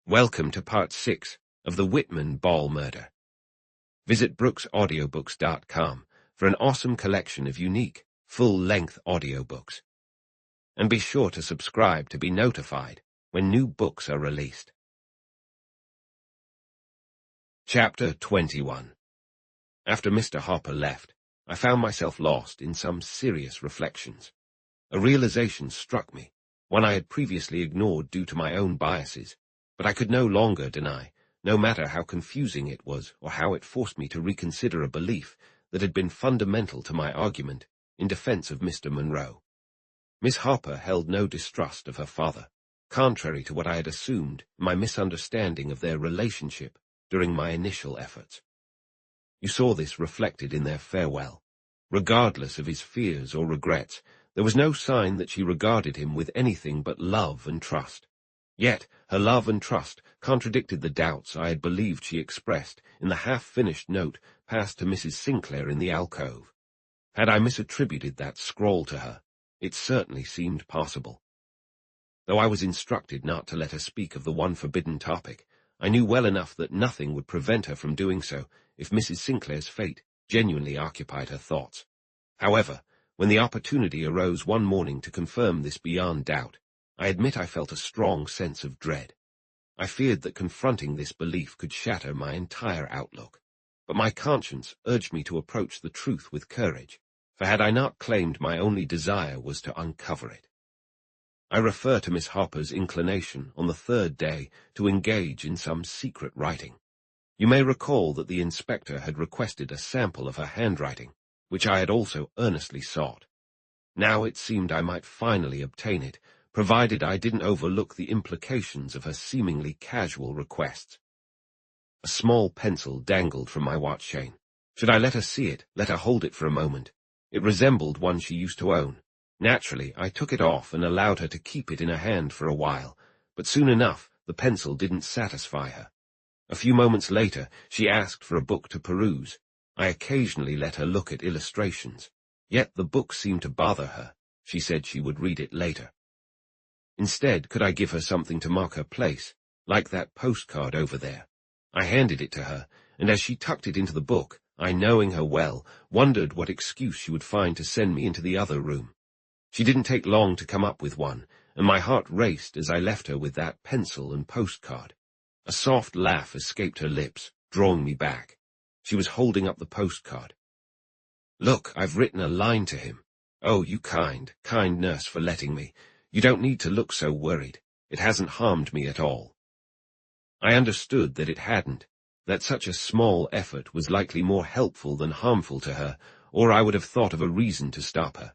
Welcome to Part 6 of the Whitman Ball Murder. Visit brooksaudiobooks.com for an awesome collection of unique, full-length audiobooks. And be sure to subscribe to be notified when new books are released. Chapter 21. After Mr. Harper left, I found myself lost in some serious reflections. A realization struck me, one I had previously ignored due to my own biases, but I could no longer deny, no matter how confusing it was or how it forced me to reconsider a belief that had been fundamental to my argument in defense of Mr. Monroe. Miss Harper held no distrust of her father, contrary to what I had assumed in my misunderstanding of their relationship during my initial efforts. You saw this reflected in their farewell. Regardless of his fears or regrets, there was no sign that she regarded him with anything but love and trust. Yet her love and trust contradicted the doubts I had believed she expressed in the half-finished note passed to Mrs. Sinclair in the alcove. Had I misattributed that scrawl to her, it certainly seemed possible. Though I was instructed not to let her speak of the one forbidden topic, I knew well enough that nothing would prevent her from doing so if Mrs. Sinclair's fate genuinely occupied her thoughts. However, when the opportunity arose one morning to confirm this beyond doubt, I admit I felt a strong sense of dread. I feared that confronting this belief could shatter my entire outlook, but my conscience urged me to approach the truth with courage, for had I not claimed my only desire was to uncover it. I refer to Miss Harper's inclination on the third day to engage in some secret writing. You may recall that the inspector had requested a sample of her handwriting, which I had also earnestly sought. Now it seemed I might finally obtain it, provided I didn't overlook the implications of her seemingly casual requests. A small pencil dangled from my watch chain. Should I let her see it, let her hold it for a moment? It resembled one she used to own. Naturally, I took it off and allowed her to keep it in her hand for a while, but soon enough the pencil didn't satisfy her. A few moments later, she asked for a book to peruse. I occasionally let her look at illustrations, yet the book seemed to bother her. She said she would read it later. Instead, could I give her something to mark her place, like that postcard over there? I handed it to her, and as she tucked it into the book, I, knowing her well, wondered what excuse she would find to send me into the other room. She didn't take long to come up with one, and my heart raced as I left her with that pencil and postcard. A soft laugh escaped her lips, drawing me back. She was holding up the postcard. "Look, I've written a line to him. Oh, you kind nurse for letting me. You don't need to look so worried. It hasn't harmed me at all." I understood that it hadn't, that such a small effort was likely more helpful than harmful to her, or I would have thought of a reason to stop her.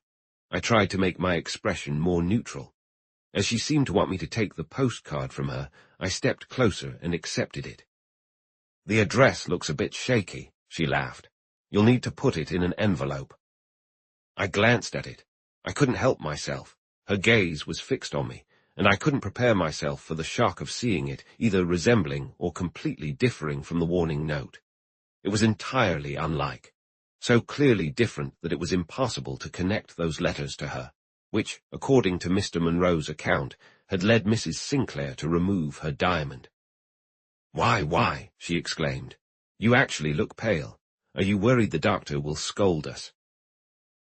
I tried to make my expression more neutral. As she seemed to want me to take the postcard from her, I stepped closer and accepted it. "The address looks a bit shaky," she laughed. "You'll need to put it in an envelope." I glanced at it. I couldn't help myself. Her gaze was fixed on me, and I couldn't prepare myself for the shock of seeing it either resembling or completely differing from the warning note. It was entirely unlike, so clearly different that it was impossible to connect those letters to her, which, according to Mr. Monroe's account, had led Mrs. Sinclair to remove her diamond. Why," she exclaimed. "You actually look pale. Are you worried the doctor will scold us?"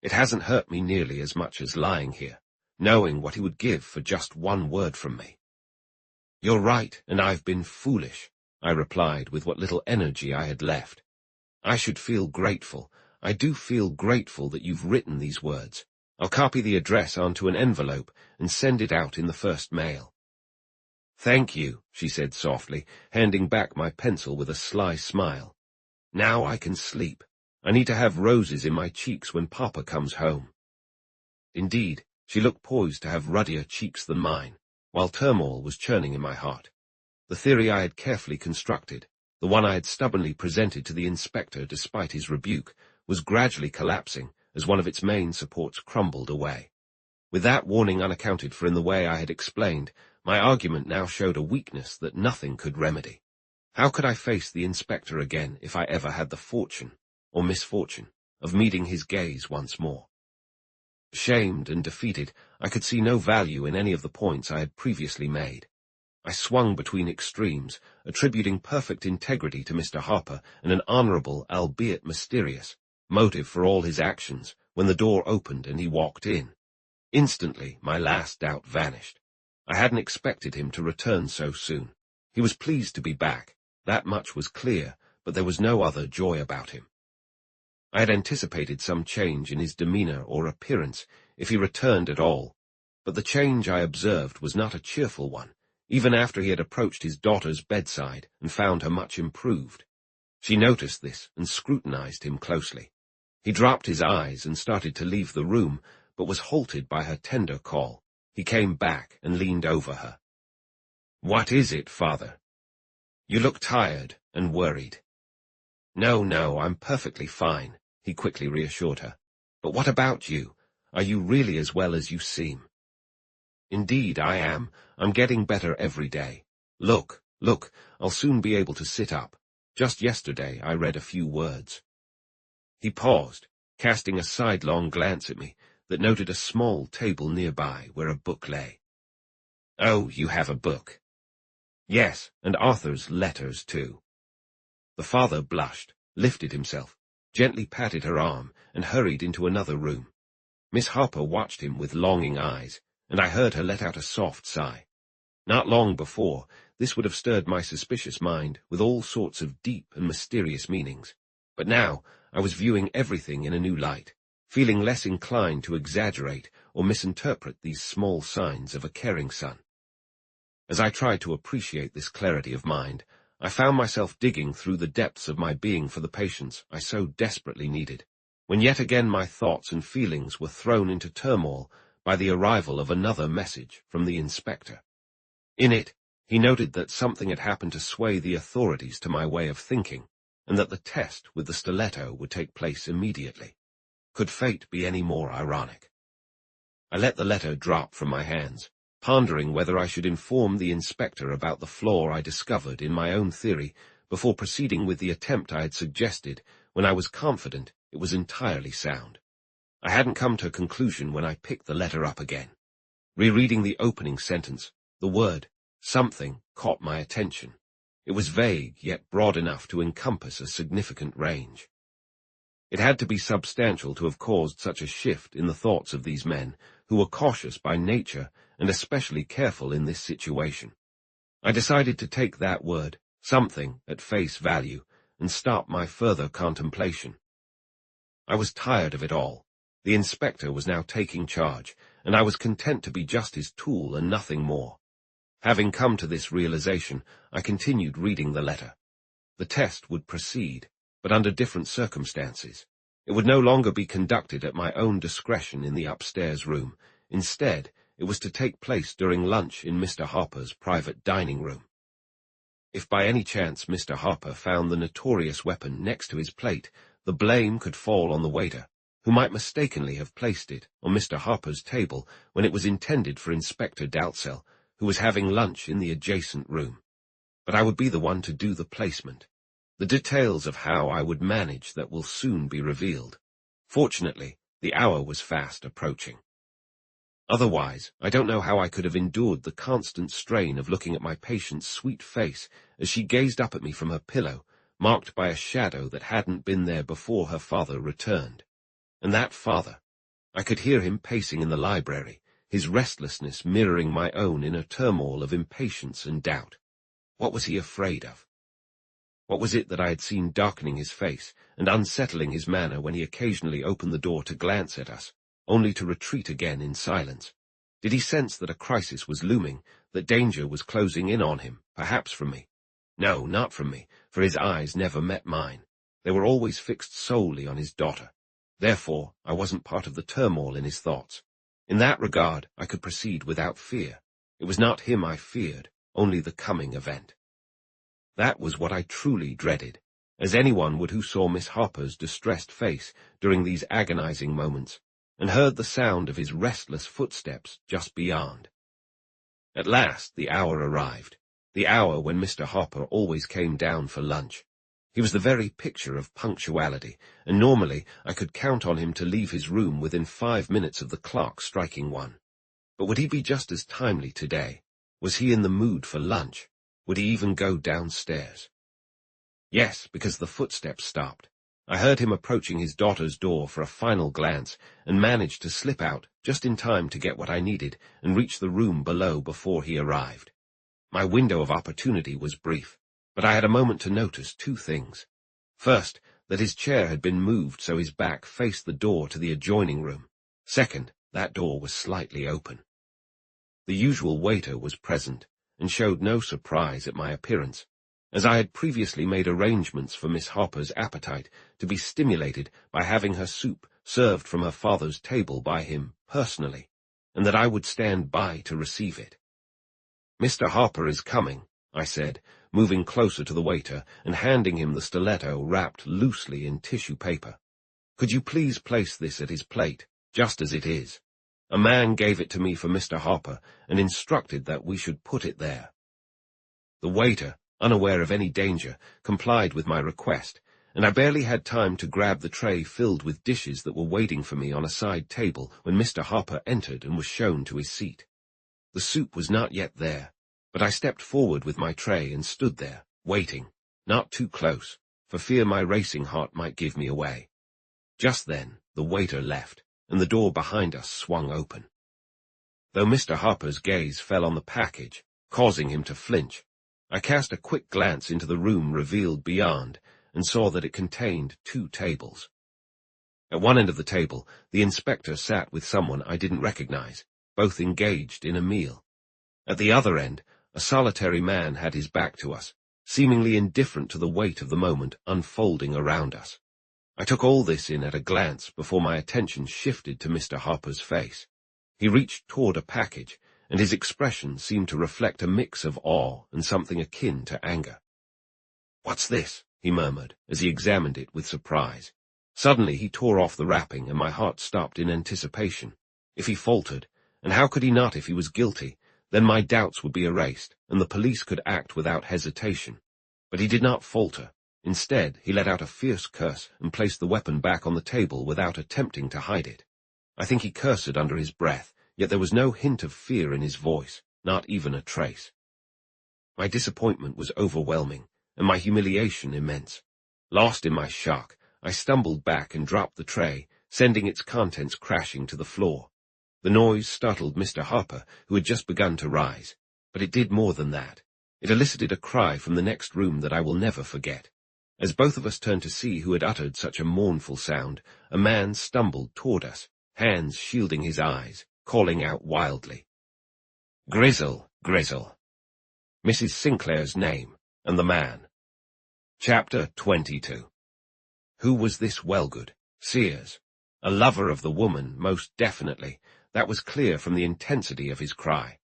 It hasn't hurt me nearly as much as lying here, knowing what he would give for just one word from me. "You're right, and I've been foolish," I replied with what little energy I had left. "I should feel grateful. I do feel grateful that you've written these words. I'll copy the address onto an envelope and send it out in the first mail." "Thank you," she said softly, handing back my pencil with a sly smile. "Now I can sleep. I need to have roses in my cheeks when Papa comes home." Indeed, she looked poised to have ruddier cheeks than mine, while turmoil was churning in my heart. The theory I had carefully constructed, the one I had stubbornly presented to the inspector despite his rebuke, was gradually collapsing as one of its main supports crumbled away. With that warning unaccounted for in the way I had explained, my argument now showed a weakness that nothing could remedy. How could I face the inspector again if I ever had the fortune, or misfortune, of meeting his gaze once more? Shamed and defeated, I could see no value in any of the points I had previously made. I swung between extremes, attributing perfect integrity to Mr. Harper and an honorable, albeit mysterious, motive for all his actions when the door opened and he walked in. Instantly, my last doubt vanished. I hadn't expected him to return so soon. He was pleased to be back, that much was clear, but there was no other joy about him. I had anticipated some change in his demeanor or appearance if he returned at all, but the change I observed was not a cheerful one, even after he had approached his daughter's bedside and found her much improved. She noticed this and scrutinized him closely. He dropped his eyes and started to leave the room, but was halted by her tender call. He came back and leaned over her. "What is it, Father? You look tired and worried." No, I'm perfectly fine," he quickly reassured her. "But what about you? Are you really as well as you seem?" "Indeed, I am. I'm getting better every day. Look, I'll soon be able to sit up. Just yesterday I read a few words." He paused, casting a sidelong glance at me that noted a small table nearby where a book lay. "Oh, you have a book?" "Yes, and Arthur's letters, too." The father blushed, lifted himself, gently patted her arm, and hurried into another room. Miss Harper watched him with longing eyes, and I heard her let out a soft sigh. Not long before, this would have stirred my suspicious mind with all sorts of deep and mysterious meanings, but now I was viewing everything in a new light, feeling less inclined to exaggerate or misinterpret these small signs of a caring son. As I tried to appreciate this clarity of mind, I found myself digging through the depths of my being for the patience I so desperately needed, when yet again my thoughts and feelings were thrown into turmoil by the arrival of another message from the inspector. In it, he noted that something had happened to sway the authorities to my way of thinking, and that the test with the stiletto would take place immediately. Could fate be any more ironic? I let the letter drop from my hands, pondering whether I should inform the inspector about the flaw I discovered in my own theory before proceeding with the attempt I had suggested when I was confident it was entirely sound. I hadn't come to a conclusion when I picked the letter up again. Rereading the opening sentence, the word something caught my attention. It was vague, yet broad enough to encompass a significant range. It had to be substantial to have caused such a shift in the thoughts of these men, who were cautious by nature and especially careful in this situation. I decided to take that word, something, at face value, and stop my further contemplation. I was tired of it all. The inspector was now taking charge, and I was content to be just his tool and nothing more. Having come to this realization, I continued reading the letter. The test would proceed, but under different circumstances. It would no longer be conducted at my own discretion in the upstairs room. Instead, it was to take place during lunch in Mr. Harper's private dining room. If by any chance Mr. Harper found the notorious weapon next to his plate, the blame could fall on the waiter, who might mistakenly have placed it on Mr. Harper's table when it was intended for Inspector Dalzell, who was having lunch in the adjacent room. But I would be the one to do the placement. The details of how I would manage that will soon be revealed. Fortunately, the hour was fast approaching. Otherwise, I don't know how I could have endured the constant strain of looking at my patient's sweet face as she gazed up at me from her pillow, marked by a shadow that hadn't been there before her father returned. And that father, I could hear him pacing in the library, his restlessness mirroring my own in a turmoil of impatience and doubt. What was he afraid of? What was it that I had seen darkening his face and unsettling his manner when he occasionally opened the door to glance at us, only to retreat again in silence? Did he sense that a crisis was looming, that danger was closing in on him, perhaps from me? No, not from me, for his eyes never met mine. They were always fixed solely on his daughter. Therefore, I wasn't part of the turmoil in his thoughts. In that regard, I could proceed without fear. It was not him I feared, only the coming event. That was what I truly dreaded, as anyone would who saw Miss Harper's distressed face during these agonizing moments, and heard the sound of his restless footsteps just beyond. At last the hour arrived, the hour when Mr. Harper always came down for lunch. He was the very picture of punctuality, and normally I could count on him to leave his room within 5 minutes of the clock striking 1. But would he be just as timely today? Was he in the mood for lunch? Would he even go downstairs? Yes, because the footsteps stopped. I heard him approaching his daughter's door for a final glance and managed to slip out just in time to get what I needed and reach the room below before he arrived. My window of opportunity was brief, but I had a moment to notice two things. First, that his chair had been moved so his back faced the door to the adjoining room. Second, that door was slightly open. The usual waiter was present and showed no surprise at my appearance, as I had previously made arrangements for Miss Hopper's appetite to be stimulated by having her soup served from her father's table by him personally, and that I would stand by to receive it. "Mr. Hopper is coming," I said, moving closer to the waiter and handing him the stiletto wrapped loosely in tissue paper. "Could you please place this at his plate, just as it is? A man gave it to me for Mr. Hopper and instructed that we should put it there." The waiter, unaware of any danger, complied with my request, and I barely had time to grab the tray filled with dishes that were waiting for me on a side table when Mr. Hopper entered and was shown to his seat. The soup was not yet there, but I stepped forward with my tray and stood there, waiting, not too close, for fear my racing heart might give me away. Just then, the waiter left, and the door behind us swung open. Though Mr. Hopper's gaze fell on the package, causing him to flinch, I cast a quick glance into the room revealed beyond and saw that it contained 2 tables. At one end of the table, the inspector sat with someone I didn't recognize, both engaged in a meal. At the other end, a solitary man had his back to us, seemingly indifferent to the weight of the moment unfolding around us. I took all this in at a glance before my attention shifted to Mr. Hopper's face. He reached toward a package, and his expression seemed to reflect a mix of awe and something akin to anger. "What's this?" he murmured, as he examined it with surprise. Suddenly he tore off the wrapping, and my heart stopped in anticipation. If he faltered, and how could he not if he was guilty, then my doubts would be erased, and the police could act without hesitation. But he did not falter. Instead, he let out a fierce curse and placed the weapon back on the table without attempting to hide it. I think he cursed under his breath, yet there was no hint of fear in his voice, not even a trace. My disappointment was overwhelming, and my humiliation immense. Lost in my shock, I stumbled back and dropped the tray, sending its contents crashing to the floor. The noise startled Mr. Hopper, who had just begun to rise, but it did more than that. It elicited a cry from the next room that I will never forget. As both of us turned to see who had uttered such a mournful sound, a man stumbled toward us, hands shielding his eyes, calling out wildly, "Grizzle, Grizzle." Mrs. Sinclair's name, and the man. Chapter 22. Who was this Wellgood? Sears. A lover of the woman, most definitely. That was clear from the intensity of his cry.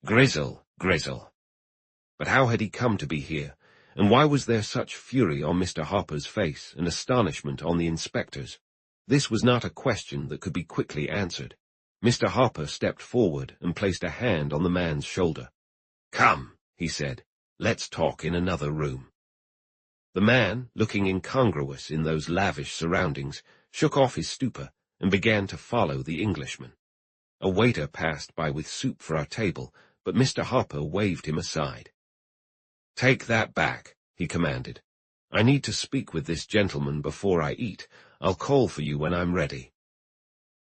Grizzle, Grizzle. But how had he come to be here, and why was there such fury on Mr. Hopper's face and astonishment on the inspector's? This was not a question that could be quickly answered. Mr. Hopper stepped forward and placed a hand on the man's shoulder. "Come," he said, "let's talk in another room." The man, looking incongruous in those lavish surroundings, shook off his stupor and began to follow the Englishman. A waiter passed by with soup for our table, but Mr. Hopper waved him aside. "Take that back," he commanded. "I need to speak with this gentleman before I eat. I'll call for you when I'm ready."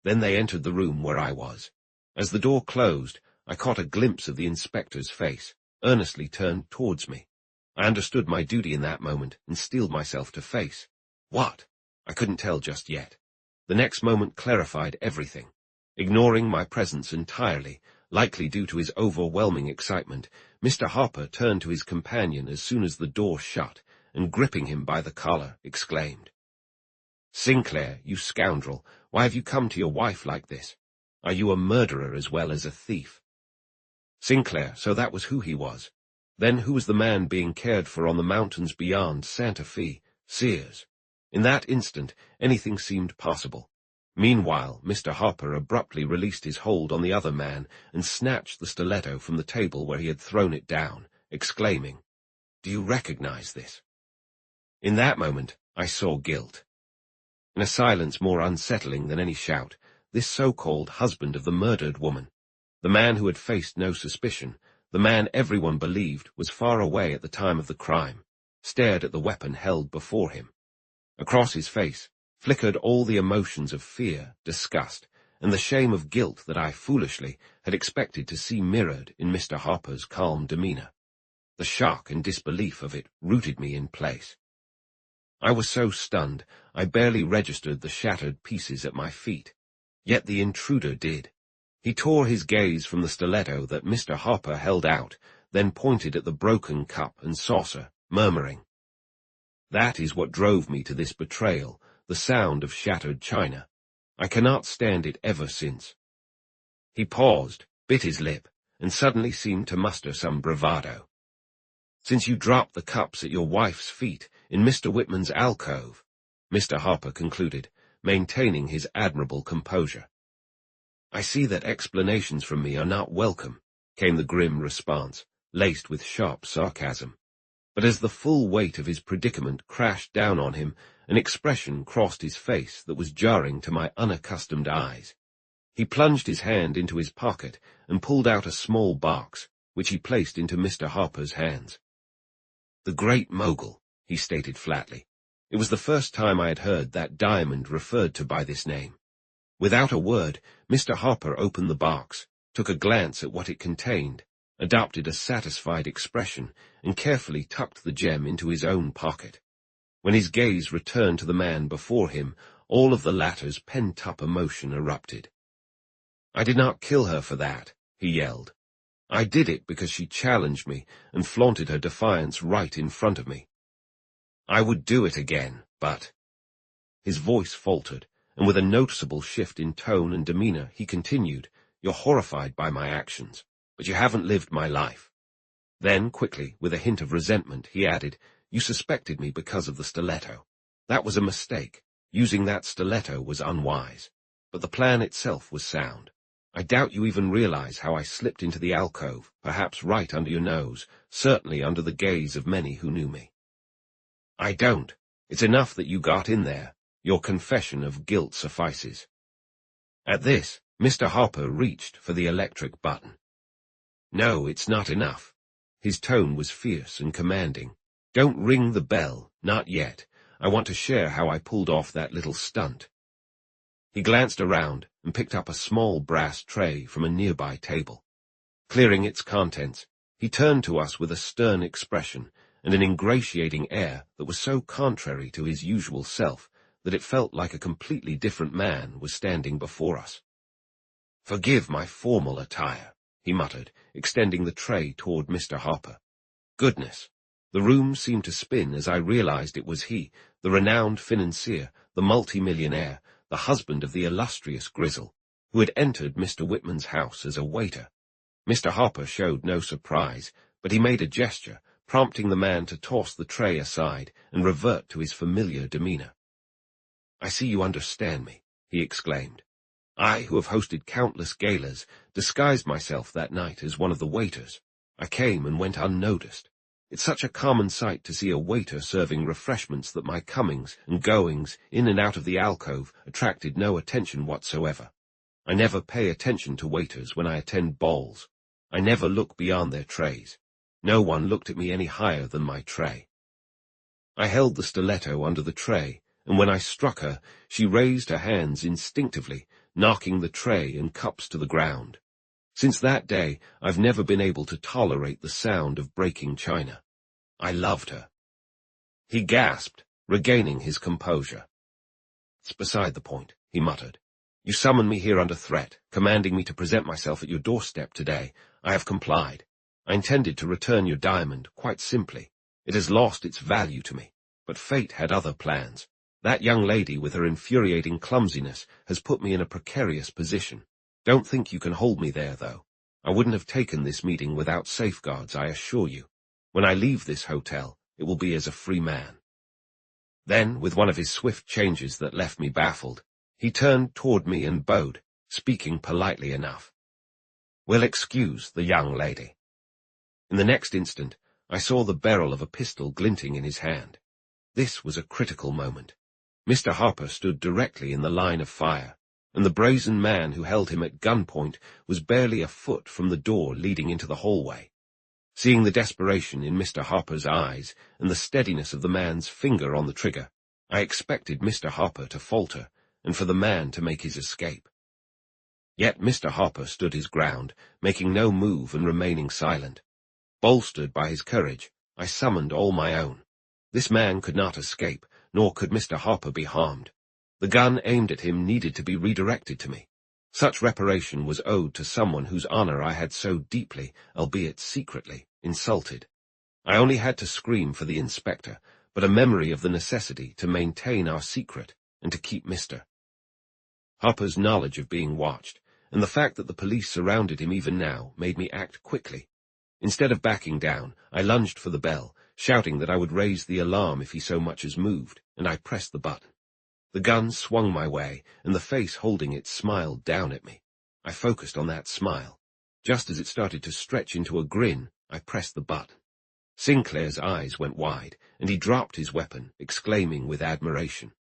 Then they entered the room where I was. As the door closed, I caught a glimpse of the inspector's face, earnestly turned towards me. I understood my duty in that moment and steeled myself to face. What? I couldn't tell just yet. The next moment clarified everything. Ignoring my presence entirely, likely due to his overwhelming excitement, Mr. Hopper turned to his companion as soon as the door shut, and gripping him by the collar, exclaimed, "Sinclair, you scoundrel, why have you come to your wife like this? Are you a murderer as well as a thief?" Sinclair, so that was who he was. Then who was the man being cared for on the mountains beyond Santa Fe? Sears. In that instant, anything seemed possible. Meanwhile, Mr. Hopper abruptly released his hold on the other man and snatched the stiletto from the table where he had thrown it down, exclaiming, "Do you recognize this?" In that moment, I saw guilt. In a silence more unsettling than any shout, this so-called husband of the murdered woman, the man who had faced no suspicion, The man everyone believed was far away at the time of the crime, stared at the weapon held before him. Across his face flickered all the emotions of fear, disgust, and the shame of guilt that I foolishly had expected to see mirrored in Mr. Harper's calm demeanor. The shock and disbelief of it rooted me in place. I was so stunned, I barely registered the shattered pieces at my feet. Yet the intruder did. He tore his gaze from the stiletto that Mr. Harper held out, then pointed at the broken cup and saucer, murmuring, "That is what drove me to this betrayal, the sound of shattered china. I cannot stand it ever since." He paused, bit his lip, and suddenly seemed to muster some bravado. "Since you dropped the cups at your wife's feet in Mr. Whitman's alcove," Mr. Harper concluded, maintaining his admirable composure. "I see that explanations from me are not welcome," came the grim response, laced with sharp sarcasm. But as the full weight of his predicament crashed down on him, an expression crossed his face that was jarring to my unaccustomed eyes. He plunged his hand into his pocket and pulled out a small box, which he placed into Mr. Harper's hands. "The Great Mogul," he stated flatly. It was the first time I had heard that diamond referred to by this name. Without a word, Mr. Harper opened the box, took a glance at what it contained, adopted a satisfied expression, and carefully tucked the gem into his own pocket. When his gaze returned to the man before him, all of the latter's pent-up emotion erupted. "I did not kill her for that," he yelled. "I did it because she challenged me and flaunted her defiance right in front of me. I would do it again, but—" His voice faltered, and with a noticeable shift in tone and demeanor, he continued, "You're horrified by my actions, but you haven't lived my life." Then, quickly, with a hint of resentment, he added, "You suspected me because of the stiletto. That was a mistake. Using that stiletto was unwise. But the plan itself was sound. I doubt you even realize how I slipped into the alcove, perhaps right under your nose, certainly under the gaze of many who knew me." "I don't. It's enough that you got in there. Your confession of guilt suffices." At this, Mr. Harper reached for the electric button. "No, it's not enough." His tone was fierce and commanding. "Don't ring the bell, not yet. I want to share how I pulled off that little stunt." He glanced around and picked up a small brass tray from a nearby table. Clearing its contents, he turned to us with a stern expression and an ingratiating air that was so contrary to his usual self that it felt like a completely different man was standing before us. "Forgive my formal attire," he muttered, extending the tray toward Mr. Harper. Goodness! The room seemed to spin as I realized it was he, the renowned financier, the multi-millionaire, the husband of the illustrious Grizzle, who had entered Mr. Whitman's house as a waiter. Mr. Harper showed no surprise, but he made a gesture, prompting the man to toss the tray aside and revert to his familiar demeanor. "I see you understand me," he exclaimed. "I, who have hosted countless galas, disguised myself that night as one of the waiters. I came and went unnoticed. It's such a common sight to see a waiter serving refreshments that my comings and goings in and out of the alcove attracted no attention whatsoever. I never pay attention to waiters when I attend balls. I never look beyond their trays. No one looked at me any higher than my tray. I held the stiletto under the tray, and when I struck her, she raised her hands instinctively, knocking the tray and cups to the ground. Since that day, I've never been able to tolerate the sound of breaking china. I loved her." He gasped, regaining his composure. "It's beside the point," he muttered. "You summoned me here under threat, commanding me to present myself at your doorstep today. I have complied. I intended to return your diamond, quite simply. It has lost its value to me, but fate had other plans. That young lady, with her infuriating clumsiness, has put me in a precarious position. Don't think you can hold me there, though. I wouldn't have taken this meeting without safeguards, I assure you. When I leave this hotel, it will be as a free man." Then, with one of his swift changes that left me baffled, he turned toward me and bowed, speaking politely enough. "We'll excuse the young lady." In the next instant, I saw the barrel of a pistol glinting in his hand. This was a critical moment. Mr. Harper stood directly in the line of fire, and the brazen man who held him at gunpoint was barely a foot from the door leading into the hallway. Seeing the desperation in Mr. Harper's eyes and the steadiness of the man's finger on the trigger, I expected Mr. Harper to falter and for the man to make his escape. Yet Mr. Harper stood his ground, making no move and remaining silent. Bolstered by his courage, I summoned all my own. This man could not escape, nor could Mr. Harper be harmed. The gun aimed at him needed to be redirected to me. Such reparation was owed to someone whose honor I had so deeply, albeit secretly, insulted. I only had to scream for the inspector, but a memory of the necessity to maintain our secret and to keep Mr. Harper's knowledge of being watched, and the fact that the police surrounded him even now, made me act quickly. Instead of backing down, I lunged for the bell, shouting that I would raise the alarm if he so much as moved, and I pressed the button. The gun swung my way, and the face holding it smiled down at me. I focused on that smile. Just as it started to stretch into a grin, I pressed the button. Sinclair's eyes went wide, and he dropped his weapon, exclaiming with admiration,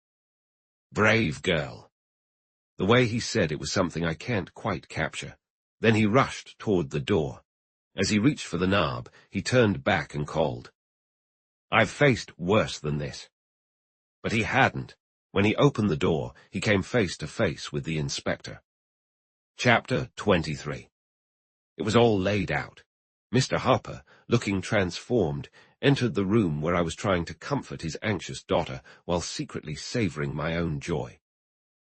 "Brave girl." The way he said it was something I can't quite capture. Then he rushed toward the door. As he reached for the knob, he turned back and called, "I've faced worse than this." But he hadn't. When he opened the door, he came face to face with the inspector. Chapter 23. It was all laid out. Mr. Harper, looking transformed, entered the room where I was trying to comfort his anxious daughter while secretly savoring my own joy.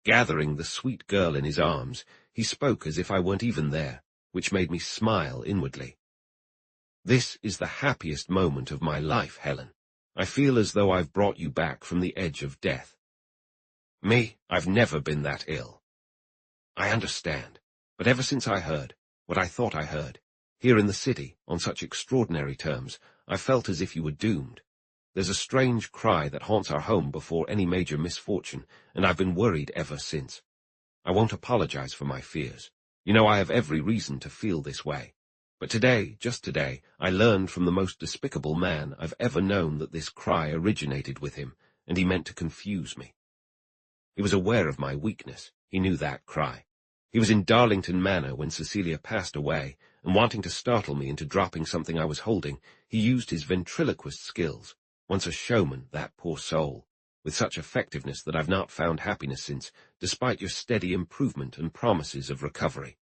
Gathering the sweet girl in his arms, he spoke as if I weren't even there, which made me smile inwardly. "This is the happiest moment of my life, Helen. I feel as though I've brought you back from the edge of death." "Me, I've never been that ill." "I understand, but ever since I heard, what I thought I heard, here in the city, on such extraordinary terms, I felt as if you were doomed. There's a strange cry that haunts our home before any major misfortune, and I've been worried ever since. I won't apologize for my fears. You know I have every reason to feel this way. But today, just today, I learned from the most despicable man I've ever known that this cry originated with him, and he meant to confuse me. He was aware of my weakness. He knew that cry. He was in Darlington Manor when Cecilia passed away, and wanting to startle me into dropping something I was holding, he used his ventriloquist skills. Once a showman, that poor soul, with such effectiveness that I've not found happiness since, despite your steady improvement and promises of recovery.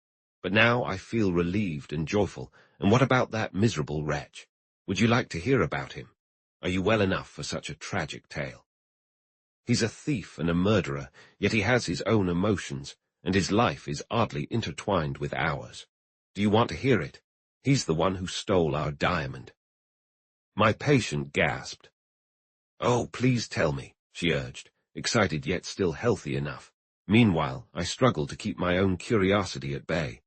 But now I feel relieved and joyful, and what about that miserable wretch? Would you like to hear about him? Are you well enough for such a tragic tale? He's a thief and a murderer, yet he has his own emotions, and his life is oddly intertwined with ours. Do you want to hear it? He's the one who stole our diamond." My patient gasped. "Oh, please tell me," she urged, excited yet still healthy enough. Meanwhile, I struggled to keep my own curiosity at bay.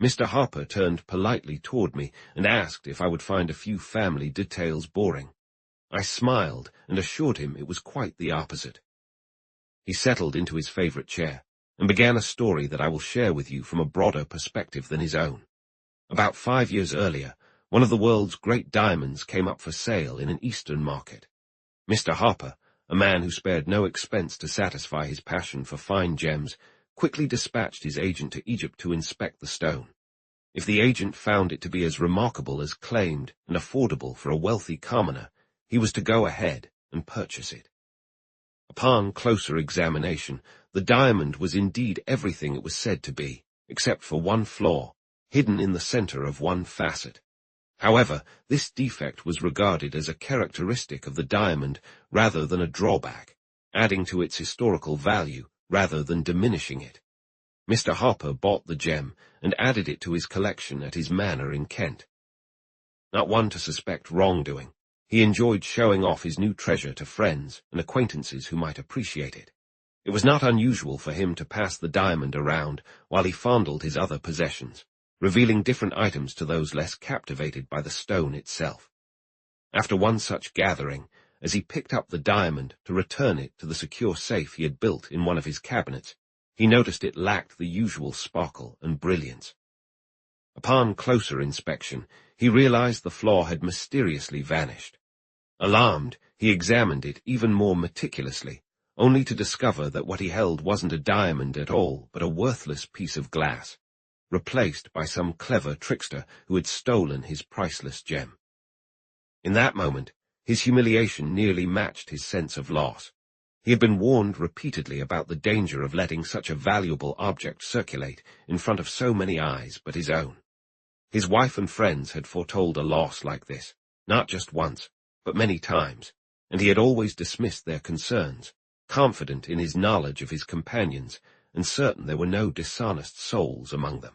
Mr. Harper turned politely toward me and asked if I would find a few family details boring. I smiled and assured him it was quite the opposite. He settled into his favorite chair and began a story that I will share with you from a broader perspective than his own. About 5 years earlier, one of the world's great diamonds came up for sale in an eastern market. Mr. Harper, a man who spared no expense to satisfy his passion for fine gems, quickly dispatched his agent to Egypt to inspect the stone. If the agent found it to be as remarkable as claimed and affordable for a wealthy commoner, he was to go ahead and purchase it. Upon closer examination, the diamond was indeed everything it was said to be, except for one flaw, hidden in the center of one facet. However, this defect was regarded as a characteristic of the diamond rather than a drawback, adding to its historical value rather than diminishing it. Mr. Harper bought the gem and added it to his collection at his manor in Kent. Not one to suspect wrongdoing, he enjoyed showing off his new treasure to friends and acquaintances who might appreciate it. It was not unusual for him to pass the diamond around while he fondled his other possessions, revealing different items to those less captivated by the stone itself. After one such gathering, as he picked up the diamond to return it to the secure safe he had built in one of his cabinets, he noticed it lacked the usual sparkle and brilliance. Upon closer inspection, he realized the flaw had mysteriously vanished. Alarmed, he examined it even more meticulously, only to discover that what he held wasn't a diamond at all, but a worthless piece of glass. replaced by some clever trickster who had stolen his priceless gem. In that moment, his humiliation nearly matched his sense of loss. He had been warned repeatedly about the danger of letting such a valuable object circulate in front of so many eyes but his own. His wife and friends had foretold a loss like this, not just once, but many times, and he had always dismissed their concerns, confident in his knowledge of his companions and certain there were no dishonest souls among them.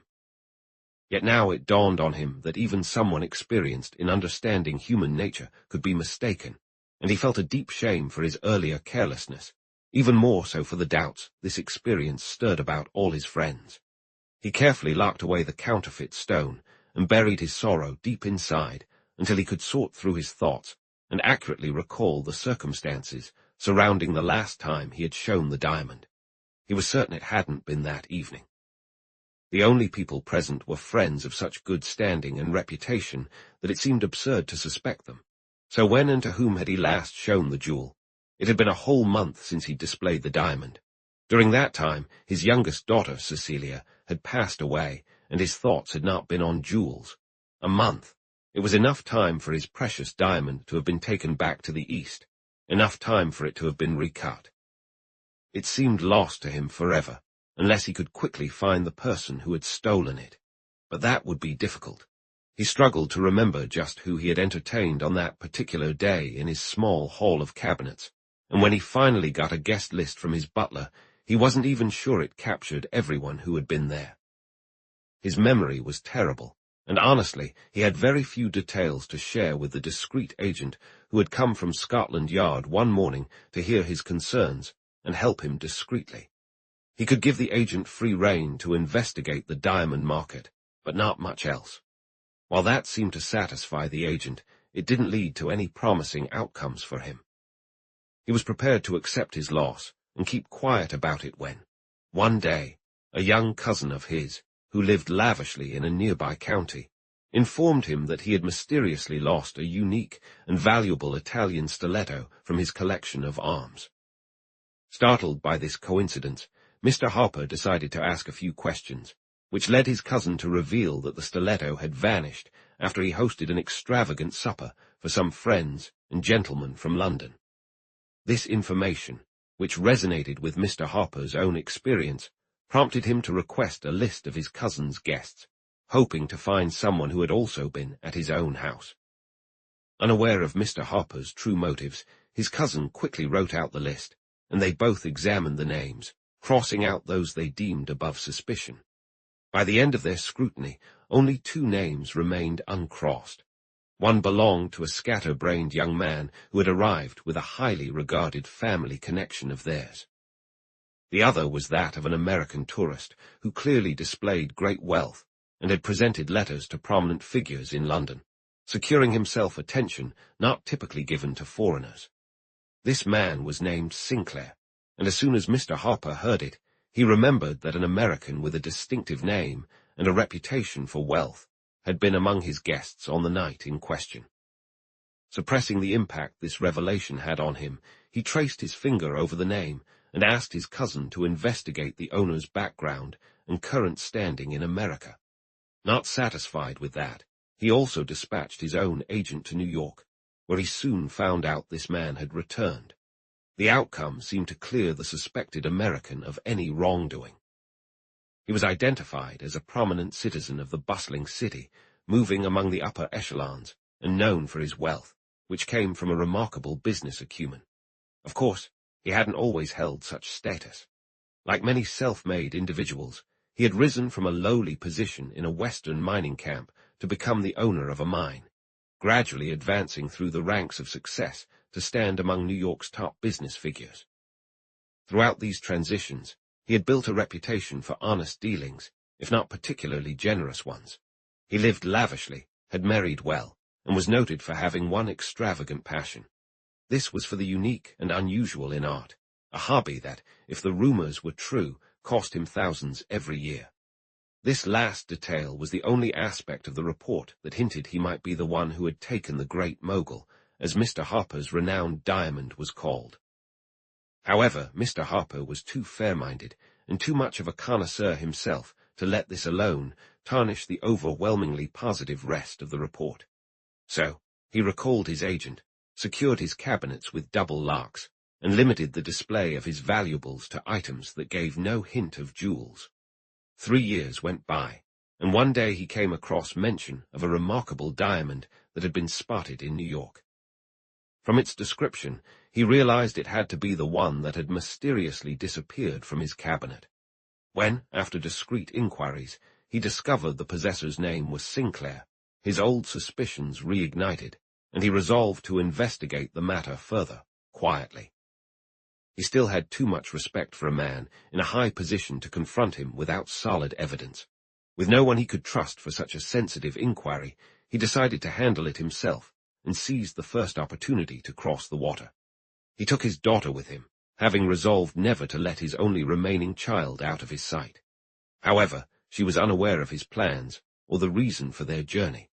Yet now it dawned on him that even someone experienced in understanding human nature could be mistaken, and he felt a deep shame for his earlier carelessness, even more so for the doubts this experience stirred about all his friends. He carefully locked away the counterfeit stone and buried his sorrow deep inside until he could sort through his thoughts and accurately recall the circumstances surrounding the last time he had shown the diamond. He was certain it hadn't been that evening. The only people present were friends of such good standing and reputation that it seemed absurd to suspect them. So when and to whom had he last shown the jewel? It had been a whole month since he displayed the diamond. During that time, his youngest daughter, Cecilia, had passed away, and his thoughts had not been on jewels. A month. It was enough time for his precious diamond to have been taken back to the East, enough time for it to have been recut. It seemed lost to him forever, unless he could quickly find the person who had stolen it. But that would be difficult. He struggled to remember just who he had entertained on that particular day in his small hall of cabinets, and when he finally got a guest list from his butler, he wasn't even sure it captured everyone who had been there. His memory was terrible, and honestly, he had very few details to share with the discreet agent who had come from Scotland Yard one morning to hear his concerns and help him discreetly. He could give the agent free rein to investigate the diamond market, but not much else. While that seemed to satisfy the agent, it didn't lead to any promising outcomes for him. He was prepared to accept his loss and keep quiet about it when, one day, a young cousin of his, who lived lavishly in a nearby county, informed him that he had mysteriously lost a unique and valuable Italian stiletto from his collection of arms. Startled by this coincidence, Mr. Harper decided to ask a few questions, which led his cousin to reveal that the stiletto had vanished after he hosted an extravagant supper for some friends and gentlemen from London. This information, which resonated with Mr. Harper's own experience, prompted him to request a list of his cousin's guests, hoping to find someone who had also been at his own house. Unaware of Mr. Harper's true motives, his cousin quickly wrote out the list, and they both examined the names, crossing out those they deemed above suspicion. By the end of their scrutiny, only 2 names remained uncrossed. One belonged to a scatter-brained young man who had arrived with a highly regarded family connection of theirs. The other was that of an American tourist who clearly displayed great wealth and had presented letters to prominent figures in London, securing himself attention not typically given to foreigners. This man was named Sinclair, and as soon as Mr. Harper heard it, he remembered that an American with a distinctive name and a reputation for wealth had been among his guests on the night in question. Suppressing the impact this revelation had on him, he traced his finger over the name and asked his cousin to investigate the owner's background and current standing in America. Not satisfied with that, he also dispatched his own agent to New York, where he soon found out this man had returned. The outcome seemed to clear the suspected American of any wrongdoing. He was identified as a prominent citizen of the bustling city, moving among the upper echelons, and known for his wealth, which came from a remarkable business acumen. Of course, he hadn't always held such status. Like many self-made individuals, he had risen from a lowly position in a western mining camp to become the owner of a mine, gradually advancing through the ranks of success to stand among New York's top business figures. Throughout these transitions, he had built a reputation for honest dealings, if not particularly generous ones. He lived lavishly, had married well, and was noted for having one extravagant passion. This was for the unique and unusual in art, a hobby that, if the rumors were true, cost him thousands every year. This last detail was the only aspect of the report that hinted he might be the one who had taken the Great Mogul, as Mr. Harper's renowned diamond was called. However, Mr. Harper was too fair-minded and too much of a connoisseur himself to let this alone tarnish the overwhelmingly positive rest of the report. So, he recalled his agent, secured his cabinets with double locks, and limited the display of his valuables to items that gave no hint of jewels. 3 years went by, and one day he came across mention of a remarkable diamond that had been spotted in New York. From its description, he realized it had to be the one that had mysteriously disappeared from his cabinet. When, after discreet inquiries, he discovered the possessor's name was Sinclair, his old suspicions reignited, and he resolved to investigate the matter further, quietly. He still had too much respect for a man in a high position to confront him without solid evidence. With no one he could trust for such a sensitive inquiry, he decided to handle it himself and seized the first opportunity to cross the water. He took his daughter with him, having resolved never to let his only remaining child out of his sight. However, she was unaware of his plans or the reason for their journey.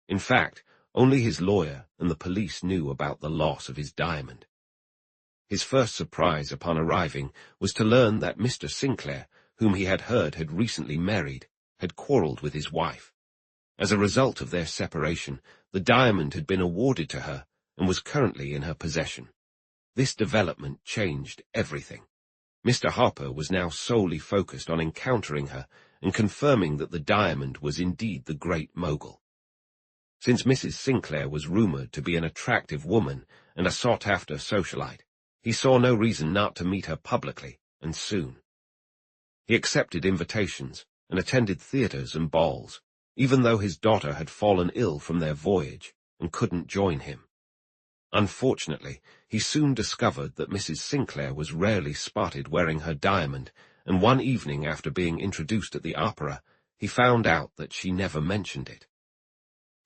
In fact, only his lawyer and the police knew about the loss of his diamond. His first surprise upon arriving was to learn that Mr. Sinclair, whom he had heard had recently married, had quarreled with his wife. As a result of their separation, the diamond had been awarded to her and was currently in her possession. This development changed everything. Mr. Harper was now solely focused on encountering her and confirming that the diamond was indeed the great mogul. Since Mrs. Sinclair was rumored to be an attractive woman and a sought-after socialite, he saw no reason not to meet her publicly, and soon. He accepted invitations and attended theaters and balls, even though his daughter had fallen ill from their voyage and couldn't join him. Unfortunately, he soon discovered that Mrs. Sinclair was rarely spotted wearing her diamond, and one evening after being introduced at the opera, he found out that she never mentioned it.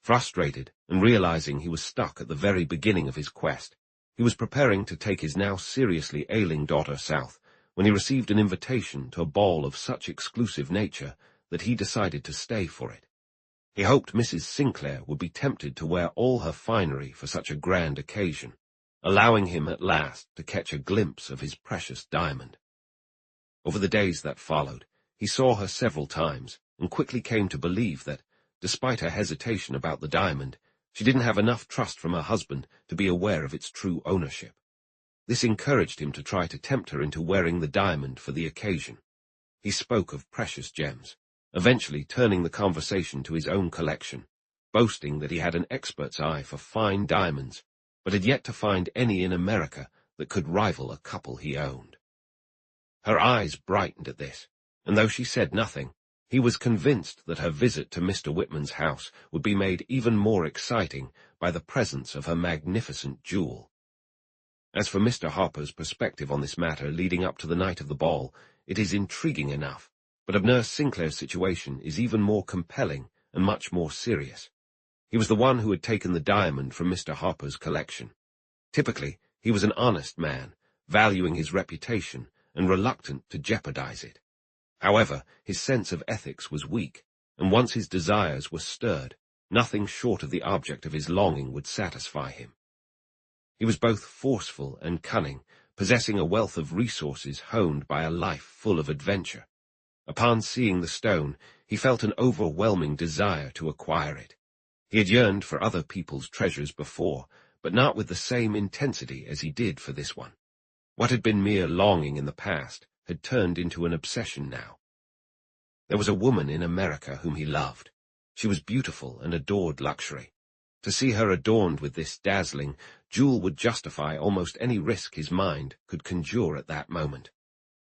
Frustrated and realizing he was stuck at the very beginning of his quest, he was preparing to take his now seriously ailing daughter south when he received an invitation to a ball of such exclusive nature that he decided to stay for it. He hoped Mrs. Sinclair would be tempted to wear all her finery for such a grand occasion, allowing him at last to catch a glimpse of his precious diamond. Over the days that followed, he saw her several times and quickly came to believe that, despite her hesitation about the diamond, she didn't have enough trust from her husband to be aware of its true ownership. This encouraged him to try to tempt her into wearing the diamond for the occasion. He spoke of precious gems, eventually turning the conversation to his own collection, boasting that he had an expert's eye for fine diamonds, but had yet to find any in America that could rival a couple he owned. Her eyes brightened at this, and though she said nothing, he was convinced that her visit to Mr. Whitman's house would be made even more exciting by the presence of her magnificent jewel. As for Mr. Harper's perspective on this matter leading up to the night of the ball, it is intriguing enough, but of Nurse Sinclair's situation is even more compelling and much more serious. He was the one who had taken the diamond from Mr. Harper's collection. Typically, he was an honest man, valuing his reputation and reluctant to jeopardize it. However, his sense of ethics was weak, and once his desires were stirred, nothing short of the object of his longing would satisfy him. He was both forceful and cunning, possessing a wealth of resources honed by a life full of adventure. Upon seeing the stone, he felt an overwhelming desire to acquire it. He had yearned for other people's treasures before, but not with the same intensity as he did for this one. What had been mere longing in the past had turned into an obsession now. There was a woman in America whom he loved. She was beautiful and adored luxury. To see her adorned with this dazzling jewel would justify almost any risk his mind could conjure at that moment.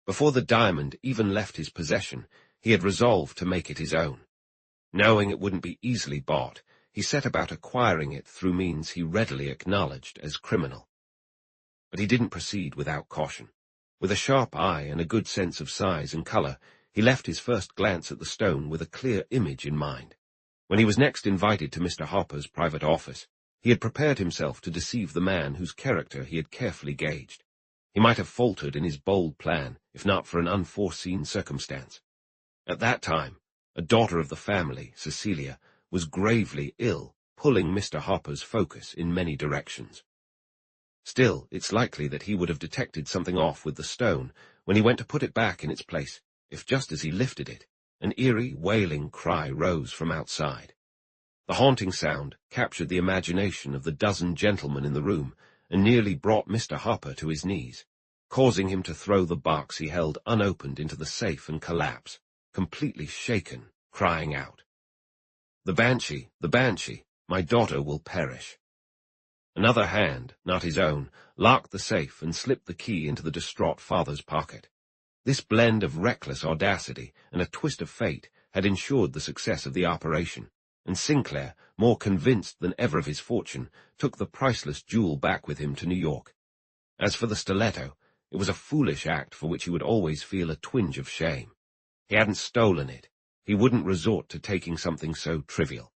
Before the diamond even left his possession, he had resolved to make it his own. Knowing it wouldn't be easily bought, he set about acquiring it through means he readily acknowledged as criminal. But he didn't proceed without caution. With a sharp eye and a good sense of size and color, he left his first glance at the stone with a clear image in mind. When he was next invited to Mr. Harper's private office, he had prepared himself to deceive the man whose character he had carefully gauged. He might have faltered in his bold plan, if not for an unforeseen circumstance. At that time, a daughter of the family, Cecilia, was gravely ill, pulling Mr. Harper's focus in many directions. Still, it's likely that he would have detected something off with the stone when he went to put it back in its place, if just as he lifted it, An eerie, wailing cry rose from outside. The haunting sound captured the imagination of the dozen gentlemen in the room and nearly brought Mr. Hopper to his knees, causing him to throw the box he held unopened into the safe and collapse, completely shaken, crying out, the Banshee, my daughter will perish." Another hand, not his own, locked the safe and slipped the key into the distraught father's pocket. This blend of reckless audacity and a twist of fate had ensured the success of the operation, and Sinclair, more convinced than ever of his fortune, took the priceless jewel back with him to New York. As for the stiletto, it was a foolish act for which he would always feel a twinge of shame. He hadn't stolen it. He wouldn't resort to taking something so trivial.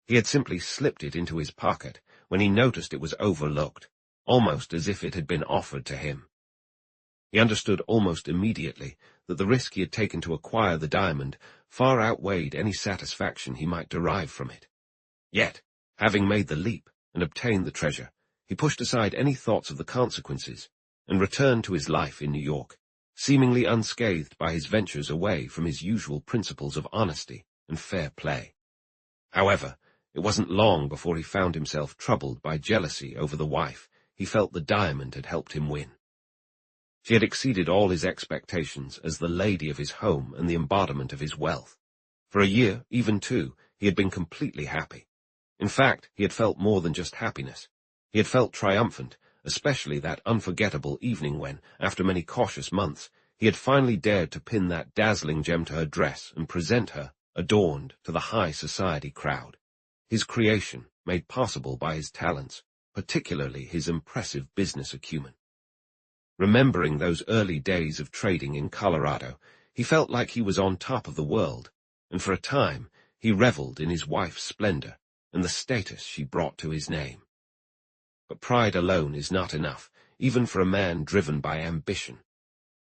He had simply slipped it into his pocket when he noticed it was overlooked, almost as if it had been offered to him. He understood almost immediately that the risk he had taken to acquire the diamond far outweighed any satisfaction he might derive from it. Yet, having made the leap and obtained the treasure, he pushed aside any thoughts of the consequences and returned to his life in New York, seemingly unscathed by his ventures away from his usual principles of honesty and fair play. However, it wasn't long before he found himself troubled by jealousy over the wife he felt the diamond had helped him win. She had exceeded all his expectations as the lady of his home and the embodiment of his wealth. For a year, even two, he had been completely happy. In fact, he had felt more than just happiness. He had felt triumphant, especially that unforgettable evening when, after many cautious months, he had finally dared to pin that dazzling gem to her dress and present her, adorned, to the high society crowd. His creation, made possible by his talents, particularly his impressive business acumen. Remembering those early days of trading in Colorado, he felt like he was on top of the world, and for a time he reveled in his wife's splendor and the status she brought to his name. But pride alone is not enough, even for a man driven by ambition.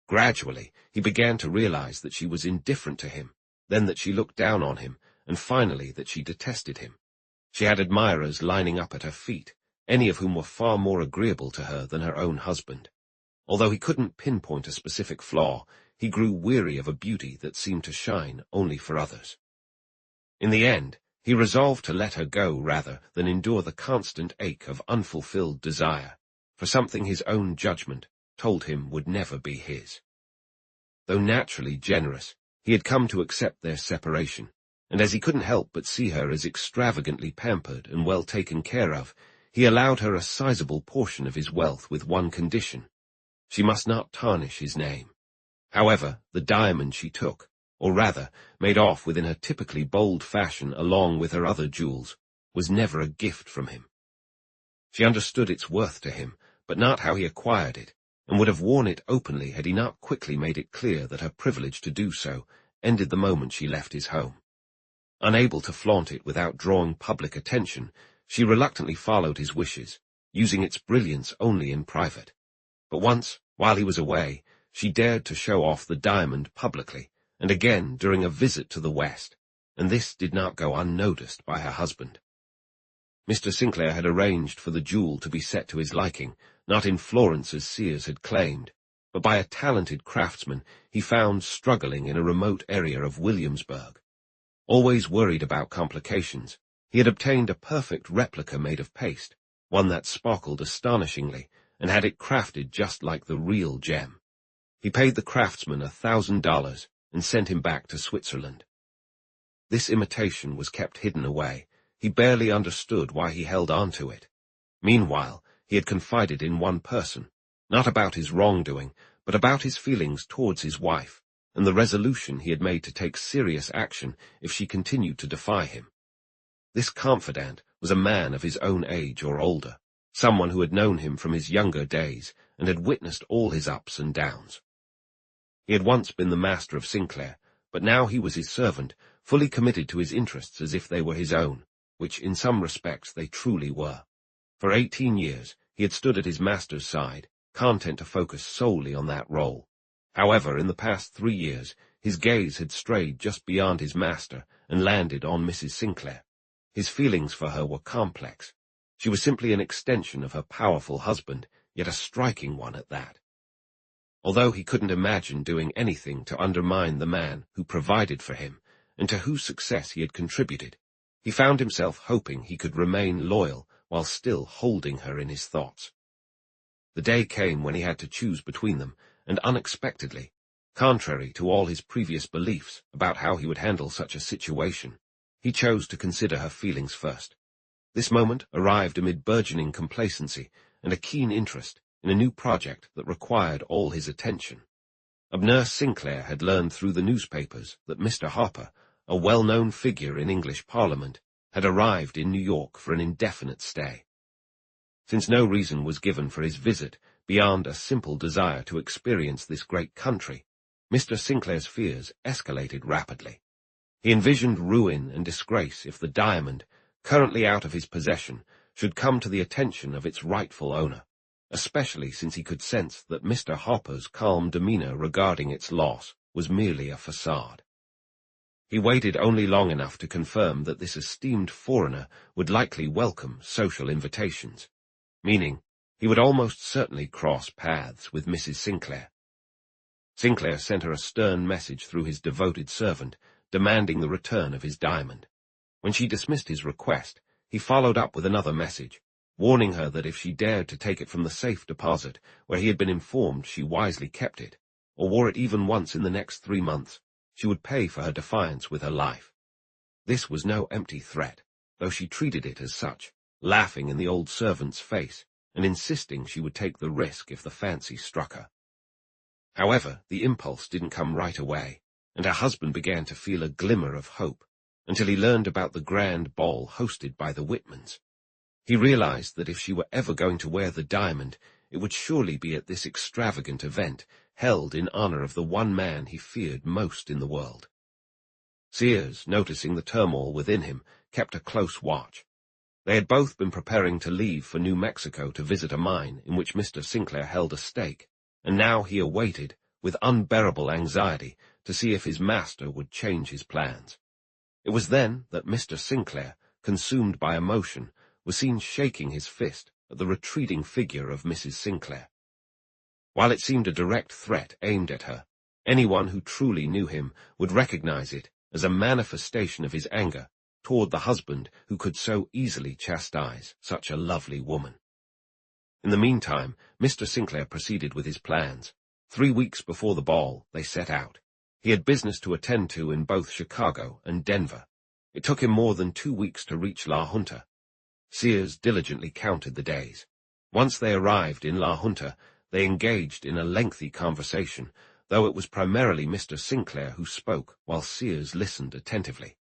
Gradually, he began to realize that she was indifferent to him, then that she looked down on him, and finally that she detested him. She had admirers lining up at her feet, any of whom were far more agreeable to her than her own husband. Although he couldn't pinpoint a specific flaw, he grew weary of a beauty that seemed to shine only for others. In the end, he resolved to let her go rather than endure the constant ache of unfulfilled desire, for something his own judgment told him would never be his. Though naturally generous, he had come to accept their separation, and as he couldn't help but see her as extravagantly pampered and well taken care of, he allowed her a sizable portion of his wealth with one condition: she must not tarnish his name. However, the diamond she took, or rather, made off with in her typically bold fashion along with her other jewels, was never a gift from him. She understood its worth to him, but not how he acquired it, and would have worn it openly had he not quickly made it clear that her privilege to do so ended the moment she left his home. Unable to flaunt it without drawing public attention, she reluctantly followed his wishes, using its brilliance only in private. But once, while he was away, she dared to show off the diamond publicly, and again during a visit to the West, and this did not go unnoticed by her husband. Mr. Sinclair had arranged for the jewel to be set to his liking, not in Florence as Sears had claimed, but by a talented craftsman he found struggling in a remote area of Williamsburg. Always worried about complications, he had obtained a perfect replica made of paste, one that sparkled astonishingly, and had it crafted just like the real gem. He paid the craftsman $1,000 and sent him back to Switzerland. This imitation was kept hidden away. He barely understood why he held on to it. Meanwhile, he had confided in one person, not about his wrongdoing, but about his feelings towards his wife, and the resolution he had made to take serious action if she continued to defy him. This confidant was a man of his own age or older, someone who had known him from his younger days and had witnessed all his ups and downs. He had once been the master of Sinclair, but now he was his servant, fully committed to his interests as if they were his own, which in some respects they truly were. For 18 years he had stood at his master's side, content to focus solely on that role. However, in the past 3 years, his gaze had strayed just beyond his master and landed on Mrs. Sinclair. His feelings for her were complex. She was simply an extension of her powerful husband, yet a striking one at that. although he couldn't imagine doing anything to undermine the man who provided for him and to whose success he had contributed. He found himself hoping he could remain loyal while still holding her in his thoughts. The day came when he had to choose between them, and unexpectedly, contrary to all his previous beliefs about how he would handle such a situation, he chose to consider her feelings first. This moment arrived amid burgeoning complacency and a keen interest in a new project that required all his attention. Nurse Sinclair had learned through the newspapers that Mr. Harper, a well-known figure in English Parliament, had arrived in New York for an indefinite stay. Since no reason was given for his visit beyond a simple desire to experience this great country, Mr. Sinclair's fears escalated rapidly. He envisioned ruin and disgrace if the diamond, currently out of his possession, should come to the attention of its rightful owner, especially since he could sense that Mr. Harper's calm demeanor regarding its loss was merely a facade. He waited only long enough to confirm that this esteemed foreigner would likely welcome social invitations, meaning he would almost certainly cross paths with Mrs. Sinclair. Sinclair sent her a stern message through his devoted servant, demanding the return of his diamond. When she dismissed his request, he followed up with another message, warning her that if she dared to take it from the safe deposit where he had been informed she wisely kept it, or wore it even once in the next 3 months, she would pay for her defiance with her life. This was no empty threat, though she treated it as such, laughing in the old servant's face and insisting she would take the risk if the fancy struck her. However, the impulse didn't come right away, and her husband began to feel a glimmer of hope, until he learned about the grand ball hosted by the Whitmans. He realized that if she were ever going to wear the diamond, it would surely be at this extravagant event, held in honor of the one man he feared most in the world. Sears, noticing the turmoil within him, kept a close watch. They had both been preparing to leave for New Mexico to visit a mine in which Mr. Sinclair held a stake, and now he awaited, with unbearable anxiety, to see if his master would change his plans. It was then that Mr. Sinclair, consumed by emotion, was seen shaking his fist at the retreating figure of Mrs. Sinclair. While it seemed a direct threat aimed at her, anyone who truly knew him would recognize it as a manifestation of his anger toward the husband who could so easily chastise such a lovely woman. In the meantime, Mr. Sinclair proceeded with his plans. 3 weeks before the ball, they set out. He had business to attend to in both Chicago and Denver. It took him more than 2 weeks to reach La Junta. Sears diligently counted the days. Once they arrived in La Junta, they engaged in a lengthy conversation, though it was primarily Mr. Sinclair who spoke while Sears listened attentively.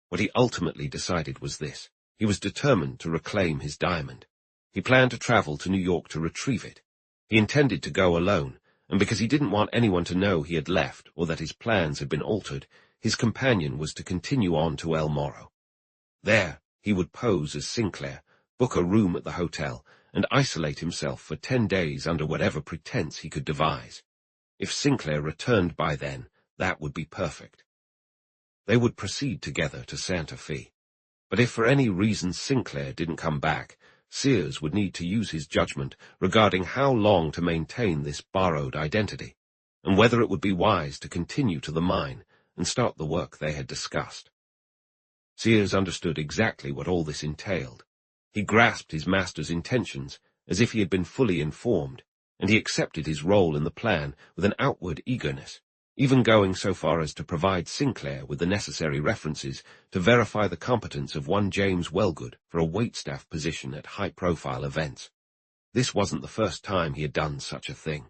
What he ultimately decided was this: he was determined to reclaim his diamond. He planned to travel to New York to retrieve it. He intended to go alone, and because he didn't want anyone to know he had left or that his plans had been altered, his companion was to continue on to El Morro. There, he would pose as Sinclair, book a room at the hotel, and isolate himself for 10 days under whatever pretense he could devise. If Sinclair returned by then, that would be perfect. They would proceed together to Santa Fe. But if for any reason Sinclair didn't come back, Sears would need to use his judgment regarding how long to maintain this borrowed identity, and whether it would be wise to continue to the mine and start the work they had discussed. Sears understood exactly what all this entailed. He grasped his master's intentions as if he had been fully informed, and he accepted his role in the plan with an outward eagerness, even going so far as to provide Sinclair with the necessary references to verify the competence of one James Wellgood for a waitstaff position at high-profile events. This wasn't the first time he had done such a thing.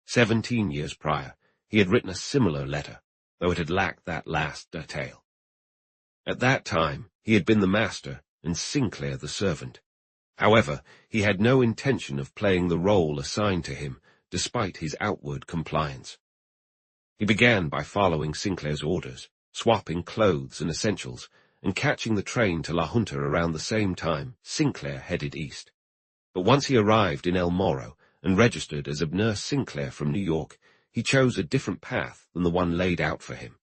17 years prior, he had written a similar letter, though it had lacked that last detail. At that time, he had been the master and Sinclair the servant. However, he had no intention of playing the role assigned to him, despite his outward compliance. He began by following Sinclair's orders, swapping clothes and essentials, and catching the train to La Junta around the same time Sinclair headed east. But once he arrived in El Morro and registered as Nurse Sinclair from New York, he chose a different path than the one laid out for him,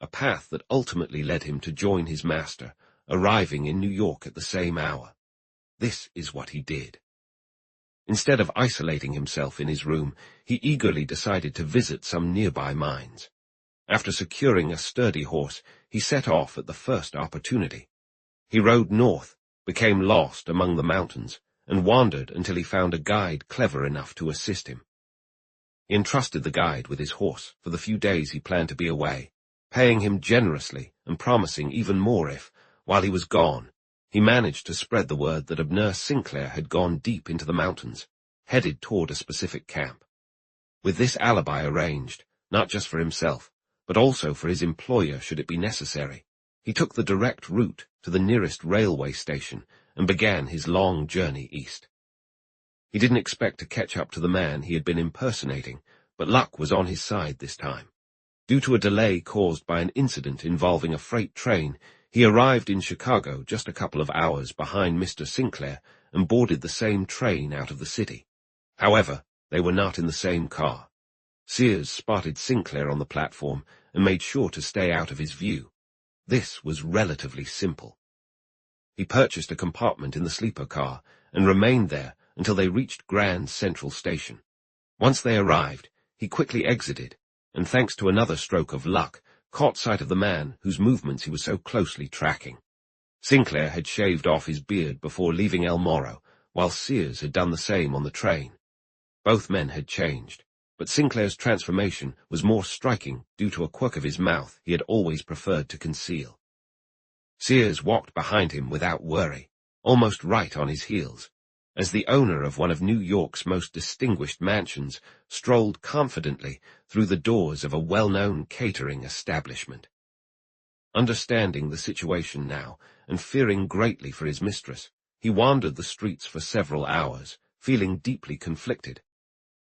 a path that ultimately led him to join his master, arriving in New York at the same hour. This is what he did. Instead of isolating himself in his room, he eagerly decided to visit some nearby mines. After securing a sturdy horse, he set off at the first opportunity. He rode north, became lost among the mountains, and wandered until he found a guide clever enough to assist him. He entrusted the guide with his horse for the few days he planned to be away, paying him generously and promising even more if, while he was gone, he managed to spread the word that Abner Sinclair had gone deep into the mountains, headed toward a specific camp. With this alibi arranged, not just for himself, but also for his employer should it be necessary, he took the direct route to the nearest railway station and began his long journey east. He didn't expect to catch up to the man he had been impersonating, but luck was on his side this time. Due to a delay caused by an incident involving a freight train, he arrived in Chicago just a couple of hours behind Mr. Sinclair and boarded the same train out of the city. However, they were not in the same car. Sears spotted Sinclair on the platform and made sure to stay out of his view. This was relatively simple. He purchased a compartment in the sleeper car and remained there until they reached Grand Central Station. Once they arrived, he quickly exited, and thanks to another stroke of luck, caught sight of the man whose movements he was so closely tracking. Sinclair had shaved off his beard before leaving El Morro, while Sears had done the same on the train. Both men had changed, but Sinclair's transformation was more striking due to a quirk of his mouth he had always preferred to conceal. Sears walked behind him without worry, almost right on his heels, as the owner of one of New York's most distinguished mansions strolled confidently through the doors of a well-known catering establishment. Understanding the situation now, and fearing greatly for his mistress, he wandered the streets for several hours, feeling deeply conflicted.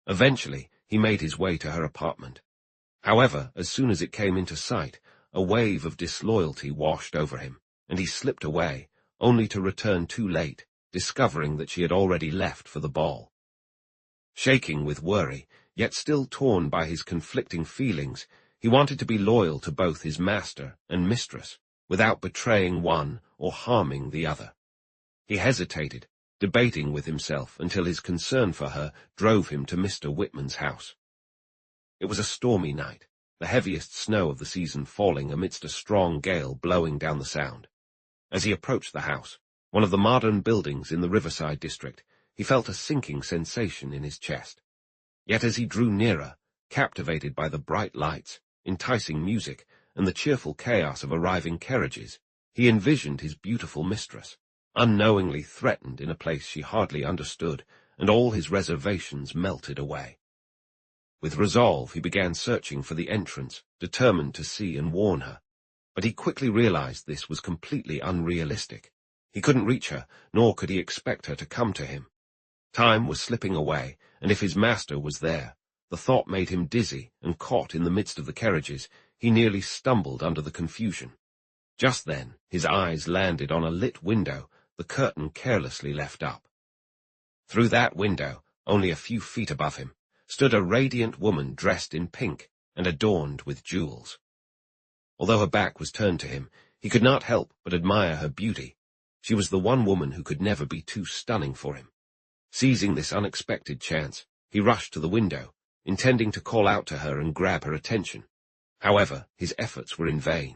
Eventually, he made his way to her apartment. However, as soon as it came into sight, a wave of disloyalty washed over him, and he slipped away, only to return too late, discovering that she had already left for the ball. Shaking with worry, yet still torn by his conflicting feelings, he wanted to be loyal to both his master and mistress, without betraying one or harming the other. He hesitated, debating with himself until his concern for her drove him to Mr. Whitman's house. It was a stormy night, the heaviest snow of the season falling amidst a strong gale blowing down the Sound. As he approached the house, one of the modern buildings in the Riverside district, he felt a sinking sensation in his chest. Yet as he drew nearer, captivated by the bright lights, enticing music, and the cheerful chaos of arriving carriages, he envisioned his beautiful mistress, unknowingly threatened in a place she hardly understood, and all his reservations melted away. With resolve he began searching for the entrance, determined to see and warn her. But he quickly realized this was completely unrealistic. He couldn't reach her, nor could he expect her to come to him. Time was slipping away, and if his master was there, the thought made him dizzy, and caught in the midst of the carriages, he nearly stumbled under the confusion. Just then, his eyes landed on a lit window, the curtain carelessly left up. Through that window, only a few feet above him, stood a radiant woman dressed in pink and adorned with jewels. Although her back was turned to him, he could not help but admire her beauty. She was the one woman who could never be too stunning for him. Seizing this unexpected chance, he rushed to the window, intending to call out to her and grab her attention. However, his efforts were in vain.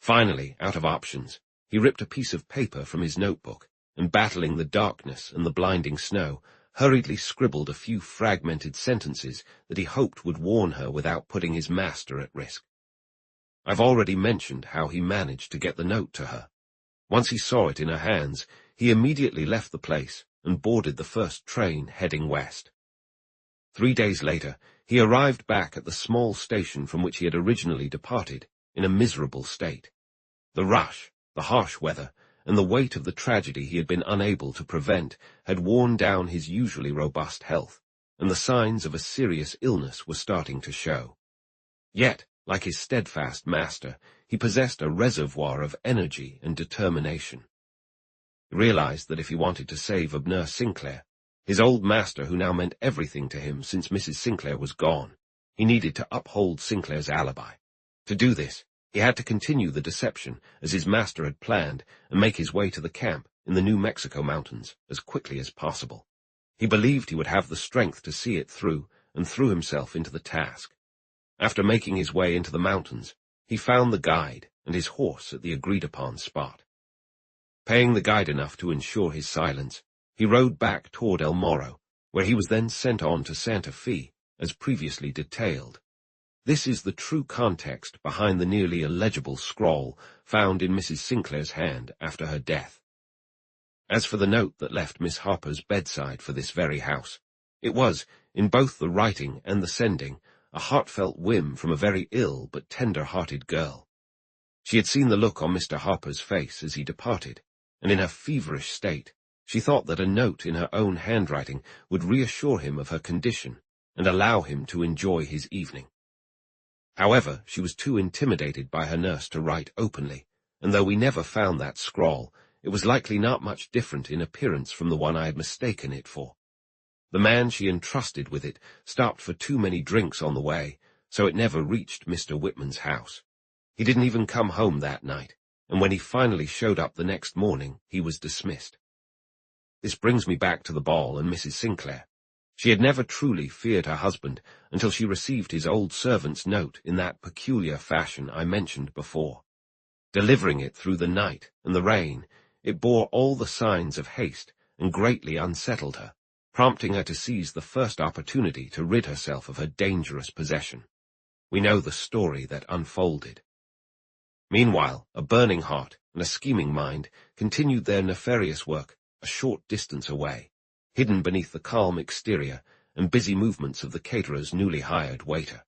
Finally, out of options, he ripped a piece of paper from his notebook, and battling the darkness and the blinding snow, hurriedly scribbled a few fragmented sentences that he hoped would warn her without putting his master at risk. I've already mentioned how he managed to get the note to her. Once he saw it in her hands, he immediately left the place and boarded the first train heading west. 3 days later, he arrived back at the small station from which he had originally departed, in a miserable state. The rush, the harsh weather, and the weight of the tragedy he had been unable to prevent had worn down his usually robust health, and the signs of a serious illness were starting to show. Yet, like his steadfast master, he possessed a reservoir of energy and determination. He realized that if he wanted to save Abner Sinclair, his old master who now meant everything to him since Mrs. Sinclair was gone, he needed to uphold Sinclair's alibi. To do this, he had to continue the deception as his master had planned and make his way to the camp in the New Mexico mountains as quickly as possible. He believed he would have the strength to see it through, and threw himself into the task. After making his way into the mountains, he found the guide and his horse at the agreed-upon spot. Paying the guide enough to ensure his silence, he rode back toward El Morro, where he was then sent on to Santa Fe, as previously detailed. This is the true context behind the nearly illegible scrawl found in Mrs. Sinclair's hand after her death. As for the note that left Miss Harper's bedside for this very house, it was, in both the writing and the sending, a heartfelt whim from a very ill but tender-hearted girl. She had seen the look on Mr. Harper's face as he departed, and in her feverish state, she thought that a note in her own handwriting would reassure him of her condition and allow him to enjoy his evening. However, she was too intimidated by her nurse to write openly, and though we never found that scrawl, it was likely not much different in appearance from the one I had mistaken it for. The man she entrusted with it stopped for too many drinks on the way, so it never reached Mr. Whitman's house. He didn't even come home that night, and when he finally showed up the next morning, he was dismissed. This brings me back to the ball and Mrs. Sinclair. She had never truly feared her husband until she received his old servant's note in that peculiar fashion I mentioned before. Delivering it through the night and the rain, it bore all the signs of haste and greatly unsettled her, prompting her to seize the first opportunity to rid herself of her dangerous possession. We know the story that unfolded. Meanwhile, a burning heart and a scheming mind continued their nefarious work a short distance away, hidden beneath the calm exterior and busy movements of the caterer's newly hired waiter.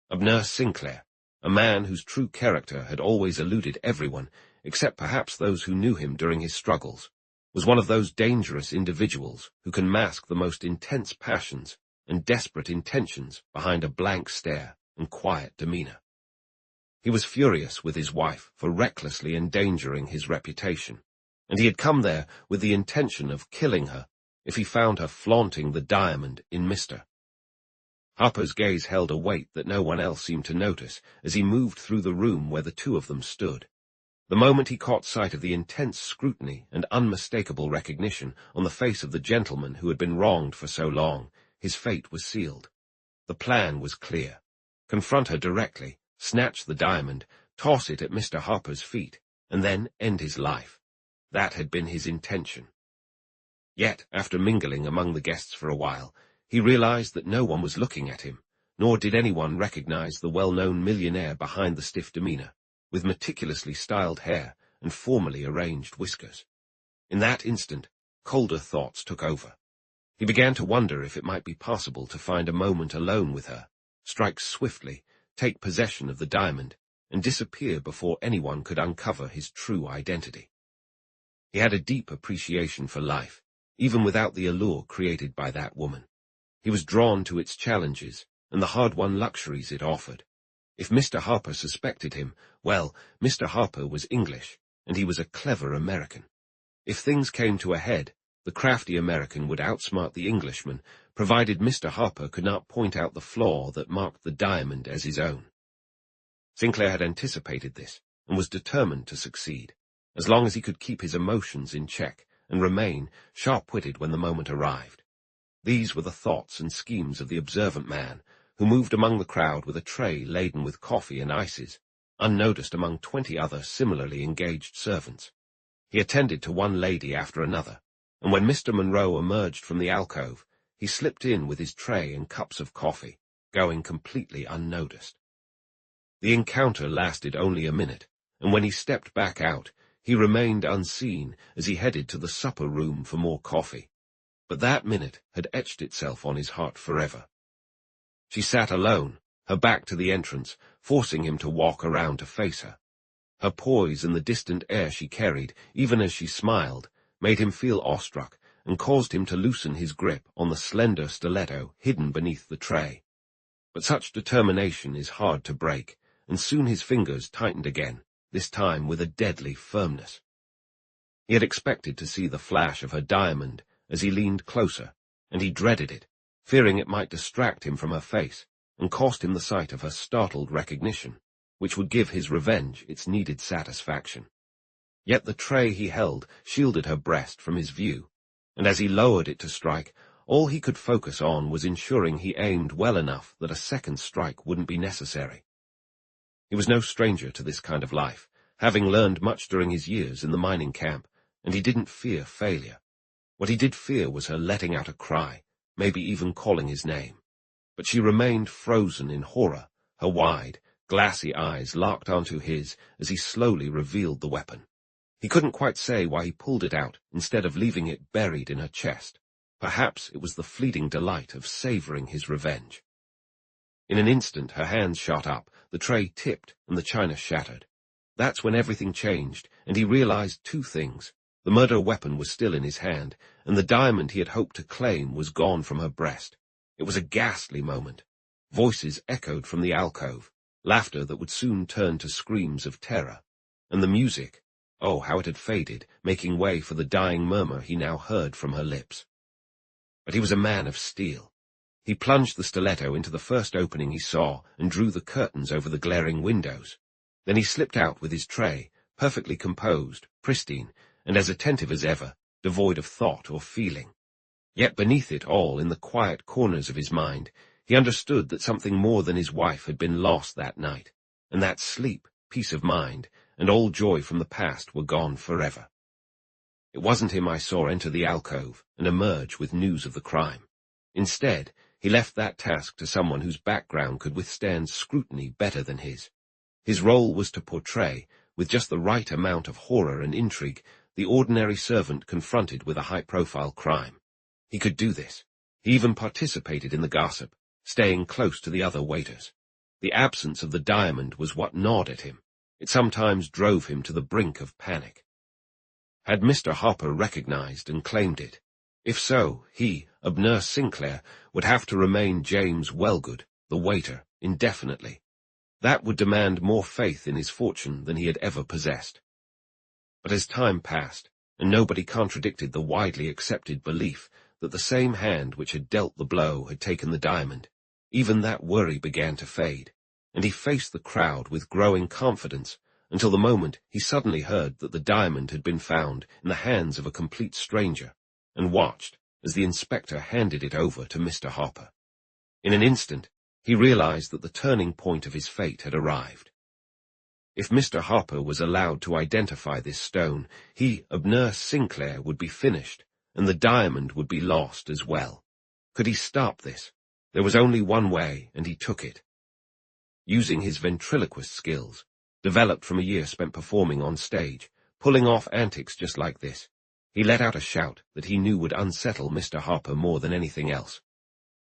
Of Nurse Sinclair, a man whose true character had always eluded everyone, except perhaps those who knew him during his struggles, was one of those dangerous individuals who can mask the most intense passions and desperate intentions behind a blank stare and quiet demeanor. He was furious with his wife for recklessly endangering his reputation, and he had come there with the intention of killing her if he found her flaunting the diamond in Mr. Harper's gaze held a weight that no one else seemed to notice as he moved through the room where the two of them stood. The moment he caught sight of the intense scrutiny and unmistakable recognition on the face of the gentleman who had been wronged for so long, his fate was sealed. The plan was clear. Confront her directly, snatch the diamond, toss it at Mr. Harper's feet, and then end his life. That had been his intention. Yet, after mingling among the guests for a while, he realized that no one was looking at him, nor did anyone recognize the well-known millionaire behind the stiff demeanor, with meticulously styled hair and formally arranged whiskers. In that instant, colder thoughts took over. He began to wonder if it might be possible to find a moment alone with her, strike swiftly, take possession of the diamond, and disappear before anyone could uncover his true identity. He had a deep appreciation for life, even without the allure created by that woman. He was drawn to its challenges and the hard-won luxuries it offered. If Mr. Harper suspected him, well, Mr. Harper was English, and he was a clever American. If things came to a head, the crafty American would outsmart the Englishman, provided Mr. Harper could not point out the flaw that marked the diamond as his own. Sinclair had anticipated this, and was determined to succeed, as long as he could keep his emotions in check and remain sharp-witted when the moment arrived. These were the thoughts and schemes of the observant man, who moved among the crowd with a tray laden with coffee and ices, unnoticed among 20 other similarly engaged servants. He attended to one lady after another, and when Mr. Monroe emerged from the alcove, he slipped in with his tray and cups of coffee, going completely unnoticed. The encounter lasted only a minute, and when he stepped back out, he remained unseen as he headed to the supper room for more coffee. But that minute had etched itself on his heart forever. She sat alone, her back to the entrance, forcing him to walk around to face her. Her poise and the distant air she carried, even as she smiled, made him feel awestruck and caused him to loosen his grip on the slender stiletto hidden beneath the tray. But such determination is hard to break, and soon his fingers tightened again, this time with a deadly firmness. He had expected to see the flash of her diamond as he leaned closer, and he dreaded it, fearing it might distract him from her face and cost him the sight of her startled recognition, which would give his revenge its needed satisfaction. Yet the tray he held shielded her breast from his view, and as he lowered it to strike, all he could focus on was ensuring he aimed well enough that a second strike wouldn't be necessary. He was no stranger to this kind of life, having learned much during his years in the mining camp, and he didn't fear failure. What he did fear was her letting out a cry, maybe even calling his name. But she remained frozen in horror, her wide, glassy eyes locked onto his as he slowly revealed the weapon. He couldn't quite say why he pulled it out instead of leaving it buried in her chest. Perhaps it was the fleeting delight of savoring his revenge. In an instant her hands shot up, the tray tipped, and the china shattered. That's when everything changed, and he realized two things. The murder weapon was still in his hand, and the diamond he had hoped to claim was gone from her breast. It was a ghastly moment. Voices echoed from the alcove, laughter that would soon turn to screams of terror. And the music, oh, how it had faded, making way for the dying murmur he now heard from her lips. But he was a man of steel. He plunged the stiletto into the first opening he saw and drew the curtains over the glaring windows. Then he slipped out with his tray, perfectly composed, pristine, and as attentive as ever, devoid of thought or feeling. Yet beneath it all, in the quiet corners of his mind, he understood that something more than his wife had been lost that night, and that sleep, peace of mind, and all joy from the past were gone forever. It wasn't him I saw enter the alcove and emerge with news of the crime. Instead, he left that task to someone whose background could withstand scrutiny better than his. His role was to portray, with just the right amount of horror and intrigue, the ordinary servant confronted with a high-profile crime. He could do this. He even participated in the gossip, staying close to the other waiters. The absence of the diamond was what gnawed at him. It sometimes drove him to the brink of panic. Had Mr. Harper recognized and claimed it? If so, he, Abner Sinclair, would have to remain James Wellgood, the waiter, indefinitely. That would demand more faith in his fortune than he had ever possessed. But as time passed, and nobody contradicted the widely accepted belief that the same hand which had dealt the blow had taken the diamond, even that worry began to fade, and he faced the crowd with growing confidence until the moment he suddenly heard that the diamond had been found in the hands of a complete stranger, and watched as the inspector handed it over to Mr. Harper. In an instant, he realized that the turning point of his fate had arrived. If Mr. Harper was allowed to identify this stone, he, Abner Sinclair, would be finished, and the diamond would be lost as well. Could he stop this? There was only one way, and he took it. Using his ventriloquist skills, developed from a year spent performing on stage, pulling off antics just like this, he let out a shout that he knew would unsettle Mr. Harper more than anything else.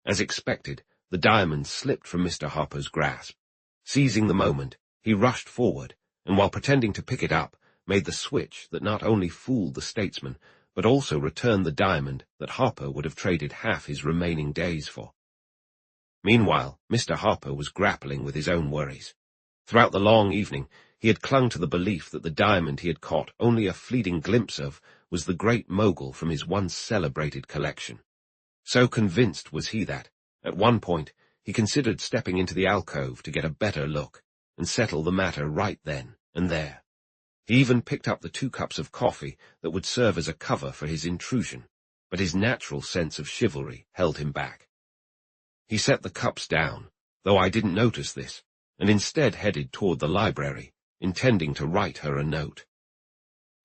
As expected, the diamond slipped from Mr. Harper's grasp. Seizing the moment, he rushed forward, and while pretending to pick it up, made the switch that not only fooled the statesman, but also returned the diamond that Harper would have traded half his remaining days for. Meanwhile, Mr. Harper was grappling with his own worries. Throughout the long evening, he had clung to the belief that the diamond he had caught only a fleeting glimpse of was the great mogul from his once celebrated collection. So convinced was he that, at one point, he considered stepping into the alcove to get a better look and settle the matter right then and there. He even picked up the 2 cups of coffee that would serve as a cover for his intrusion, but his natural sense of chivalry held him back. He set the cups down, though I didn't notice this, and instead headed toward the library, intending to write her a note.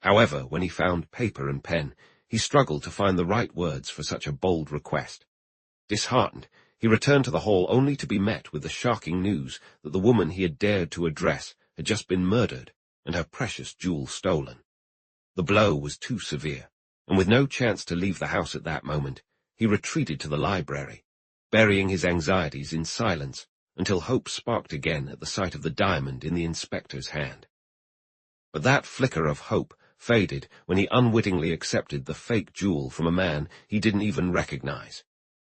However, when he found paper and pen, he struggled to find the right words for such a bold request. Disheartened, he returned to the hall only to be met with the shocking news that the woman he had dared to address had just been murdered and her precious jewel stolen. The blow was too severe, and with no chance to leave the house at that moment, he retreated to the library, burying his anxieties in silence until hope sparked again at the sight of the diamond in the inspector's hand. But that flicker of hope faded when he unwittingly accepted the fake jewel from a man he didn't even recognize.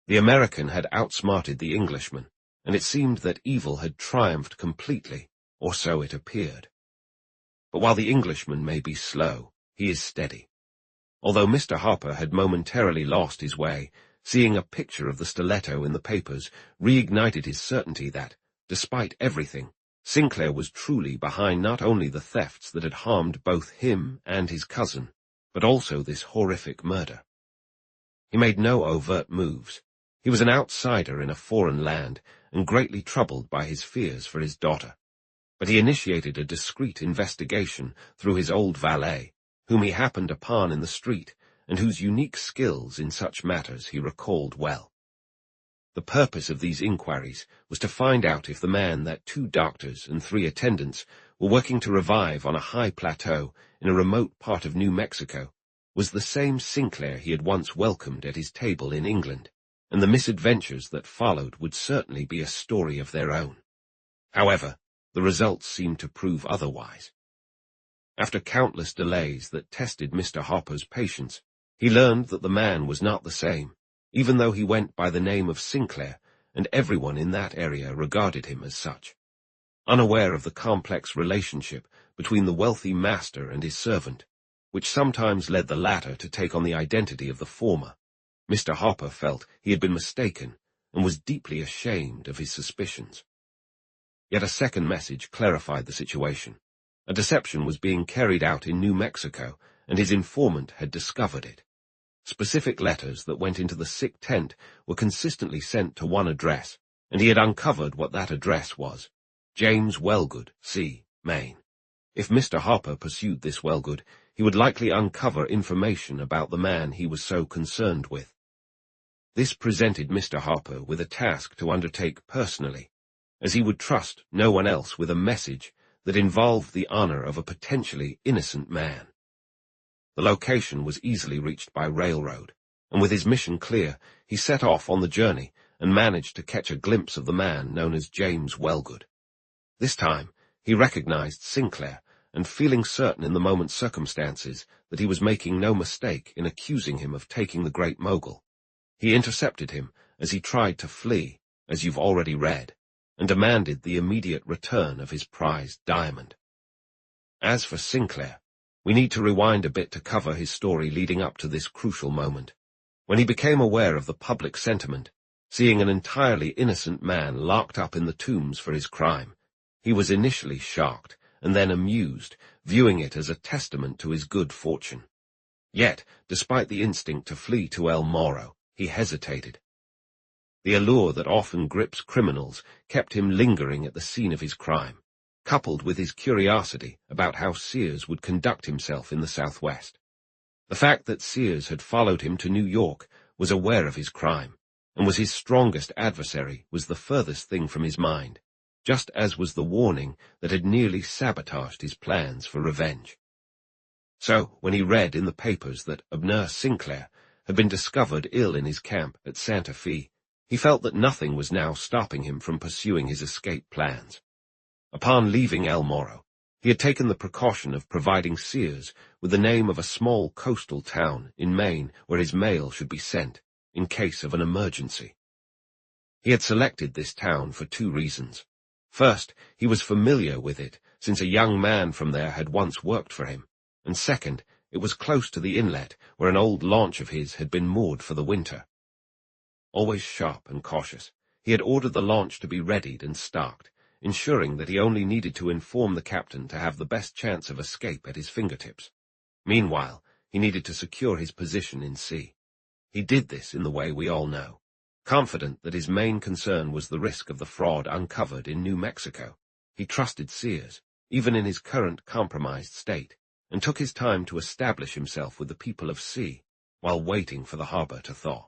The American had outsmarted the Englishman, and it seemed that evil had triumphed completely, or so it appeared. But while the Englishman may be slow, he is steady. Although Mr. Harper had momentarily lost his way, seeing a picture of the stiletto in the papers reignited his certainty that, despite everything, Sinclair was truly behind not only the thefts that had harmed both him and his cousin, but also this horrific murder. He made no overt moves. He was an outsider in a foreign land and greatly troubled by his fears for his daughter. But he initiated a discreet investigation through his old valet, whom he happened upon in the street, and whose unique skills in such matters he recalled well. The purpose of these inquiries was to find out if the man that 2 doctors and 3 attendants were working to revive on a high plateau in a remote part of New Mexico was the same Sinclair he had once welcomed at his table in England, and the misadventures that followed would certainly be a story of their own. However, the results seemed to prove otherwise. After countless delays that tested Mr. Hopper's patience, he learned that the man was not the same, even though he went by the name of Sinclair, and everyone in that area regarded him as such. Unaware of the complex relationship between the wealthy master and his servant, which sometimes led the latter to take on the identity of the former, Mr. Hopper felt he had been mistaken and was deeply ashamed of his suspicions. Yet a second message clarified the situation. A deception was being carried out in New Mexico, and his informant had discovered it. Specific letters that went into the sick tent were consistently sent to one address, and he had uncovered what that address was: James Wellgood, C., Maine. If Mr. Hopper pursued this Wellgood, he would likely uncover information about the man he was so concerned with. This presented Mr. Hopper with a task to undertake personally, as he would trust no one else with a message that involved the honor of a potentially innocent man. The location was easily reached by railroad, and with his mission clear, he set off on the journey and managed to catch a glimpse of the man known as James Wellgood. This time, he recognized Sinclair, and feeling certain in the moment's circumstances that he was making no mistake in accusing him of taking the Great Mogul, he intercepted him as he tried to flee, as you've already read, and demanded the immediate return of his prized diamond. As for Sinclair, we need to rewind a bit to cover his story leading up to this crucial moment. When he became aware of the public sentiment, seeing an entirely innocent man locked up in the tombs for his crime, he was initially shocked and then amused, viewing it as a testament to his good fortune. Yet, despite the instinct to flee to El Morro, he hesitated. The allure that often grips criminals kept him lingering at the scene of his crime, coupled with his curiosity about how Sears would conduct himself in the Southwest. The fact that Sears had followed him to New York, was aware of his crime, and was his strongest adversary, was the furthest thing from his mind, just as was the warning that had nearly sabotaged his plans for revenge. So, when he read in the papers that Abner Sinclair had been discovered ill in his camp at Santa Fe, he felt that nothing was now stopping him from pursuing his escape plans. Upon leaving El Morro, he had taken the precaution of providing Sears with the name of a small coastal town in Maine where his mail should be sent, in case of an emergency. He had selected this town for 2 reasons. First, he was familiar with it, since a young man from there had once worked for him, and second, it was close to the inlet where an old launch of his had been moored for the winter. Always sharp and cautious, he had ordered the launch to be readied and stocked, ensuring that he only needed to inform the captain to have the best chance of escape at his fingertips. Meanwhile, he needed to secure his position in sea. He did this in the way we all know, confident that his main concern was the risk of the fraud uncovered in New Mexico. He trusted Sears, even in his current compromised state, and took his time to establish himself with the people of sea, while waiting for the harbor to thaw.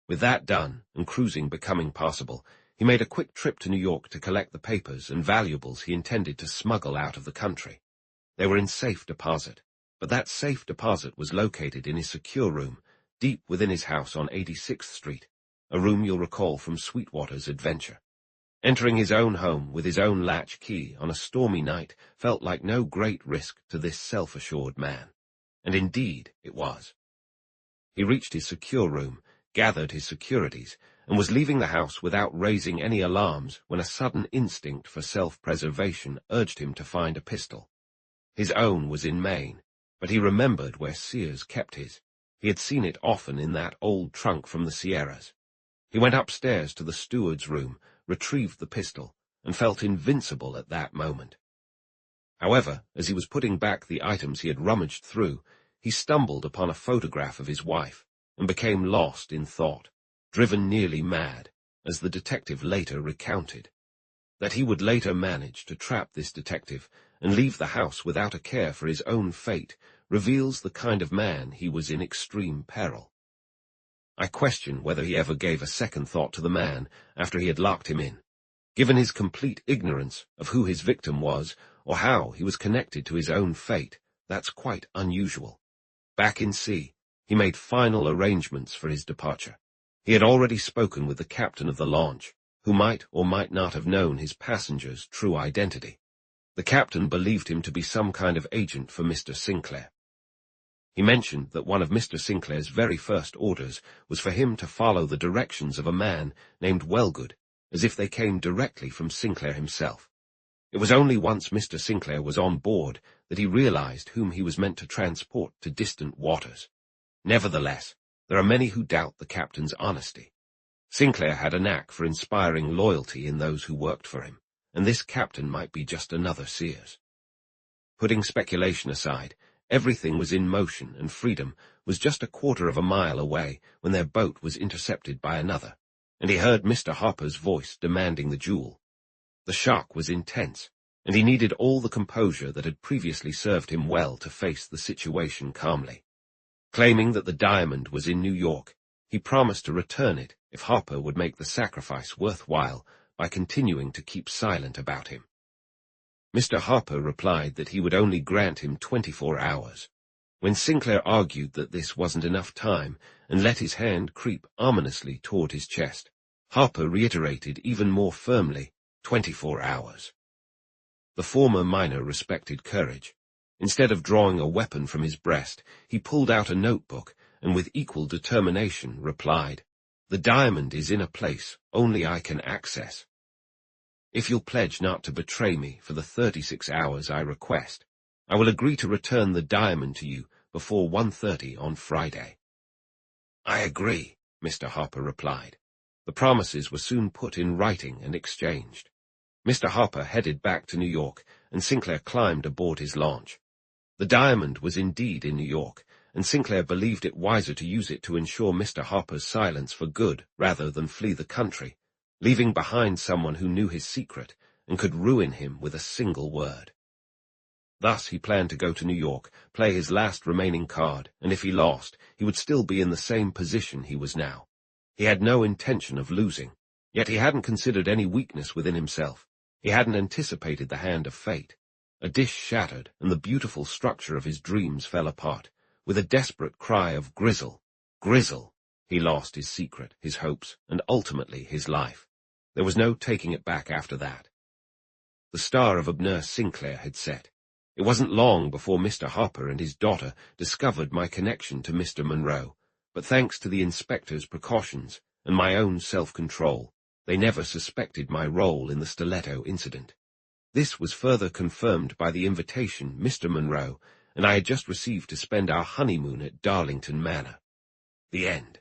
With that done, and cruising becoming possible, he made a quick trip to New York to collect the papers and valuables he intended to smuggle out of the country. They were in safe deposit, but that safe deposit was located in his secure room, deep within his house on 86th Street, a room you'll recall from Sweetwater's adventure. Entering his own home with his own latch key on a stormy night felt like no great risk to this self-assured man, and indeed it was. He reached his secure room, gathered his securities, and was leaving the house without raising any alarms when a sudden instinct for self-preservation urged him to find a pistol. His own was in Maine, but he remembered where Sears kept his. He had seen it often in that old trunk from the Sierras. He went upstairs to the steward's room, retrieved the pistol, and felt invincible at that moment. However, as he was putting back the items he had rummaged through, he stumbled upon a photograph of his wife, and became lost in thought, driven nearly mad, as the detective later recounted. That he would later manage to trap this detective and leave the house without a care for his own fate reveals the kind of man he was in extreme peril. I question whether he ever gave a second thought to the man after he had locked him in. Given his complete ignorance of who his victim was or how he was connected to his own fate, that's quite unusual. Back in sea, he made final arrangements for his departure. He had already spoken with the captain of the launch, who might or might not have known his passenger's true identity. The captain believed him to be some kind of agent for Mr. Sinclair. He mentioned that one of Mr. Sinclair's very first orders was for him to follow the directions of a man named Wellgood, as if they came directly from Sinclair himself. It was only once Mr. Sinclair was on board that he realized whom he was meant to transport to distant waters. Nevertheless, there are many who doubt the captain's honesty. Sinclair had a knack for inspiring loyalty in those who worked for him, and this captain might be just another Sears. Putting speculation aside, everything was in motion, and Freedom was just a quarter of a mile away when their boat was intercepted by another, and he heard Mr. Harper's voice demanding the jewel. The shock was intense, and he needed all the composure that had previously served him well to face the situation calmly. Claiming that the diamond was in New York, he promised to return it if Harper would make the sacrifice worthwhile by continuing to keep silent about him. Mr. Harper replied that he would only grant him 24 hours. When Sinclair argued that this wasn't enough time and let his hand creep ominously toward his chest, Harper reiterated even more firmly, 24 hours. The former miner respected courage. Instead of drawing a weapon from his breast, he pulled out a notebook and with equal determination replied, "The diamond is in a place only I can access. If you'll pledge not to betray me for the 36 hours I request, I will agree to return the diamond to you before 1:30 on Friday." "I agree," Mr. Harper replied. The promises were soon put in writing and exchanged. Mr. Harper headed back to New York, and Sinclair climbed aboard his launch. The diamond was indeed in New York, and Sinclair believed it wiser to use it to ensure Mr. Harper's silence for good rather than flee the country, leaving behind someone who knew his secret and could ruin him with a single word. Thus he planned to go to New York, play his last remaining card, and if he lost, he would still be in the same position he was now. He had no intention of losing, yet he hadn't considered any weakness within himself. He hadn't anticipated the hand of fate. A dish shattered, and the beautiful structure of his dreams fell apart. With a desperate cry of "Grizzle! Grizzle!" he lost his secret, his hopes, and ultimately his life. There was no taking it back after that. The star of Abner Sinclair had set. It wasn't long before Mr. Harper and his daughter discovered my connection to Mr. Monroe, but thanks to the inspector's precautions and my own self-control, they never suspected my role in the stiletto incident. This was further confirmed by the invitation Mr. Monroe and I had just received to spend our honeymoon at Darlington Manor. The end.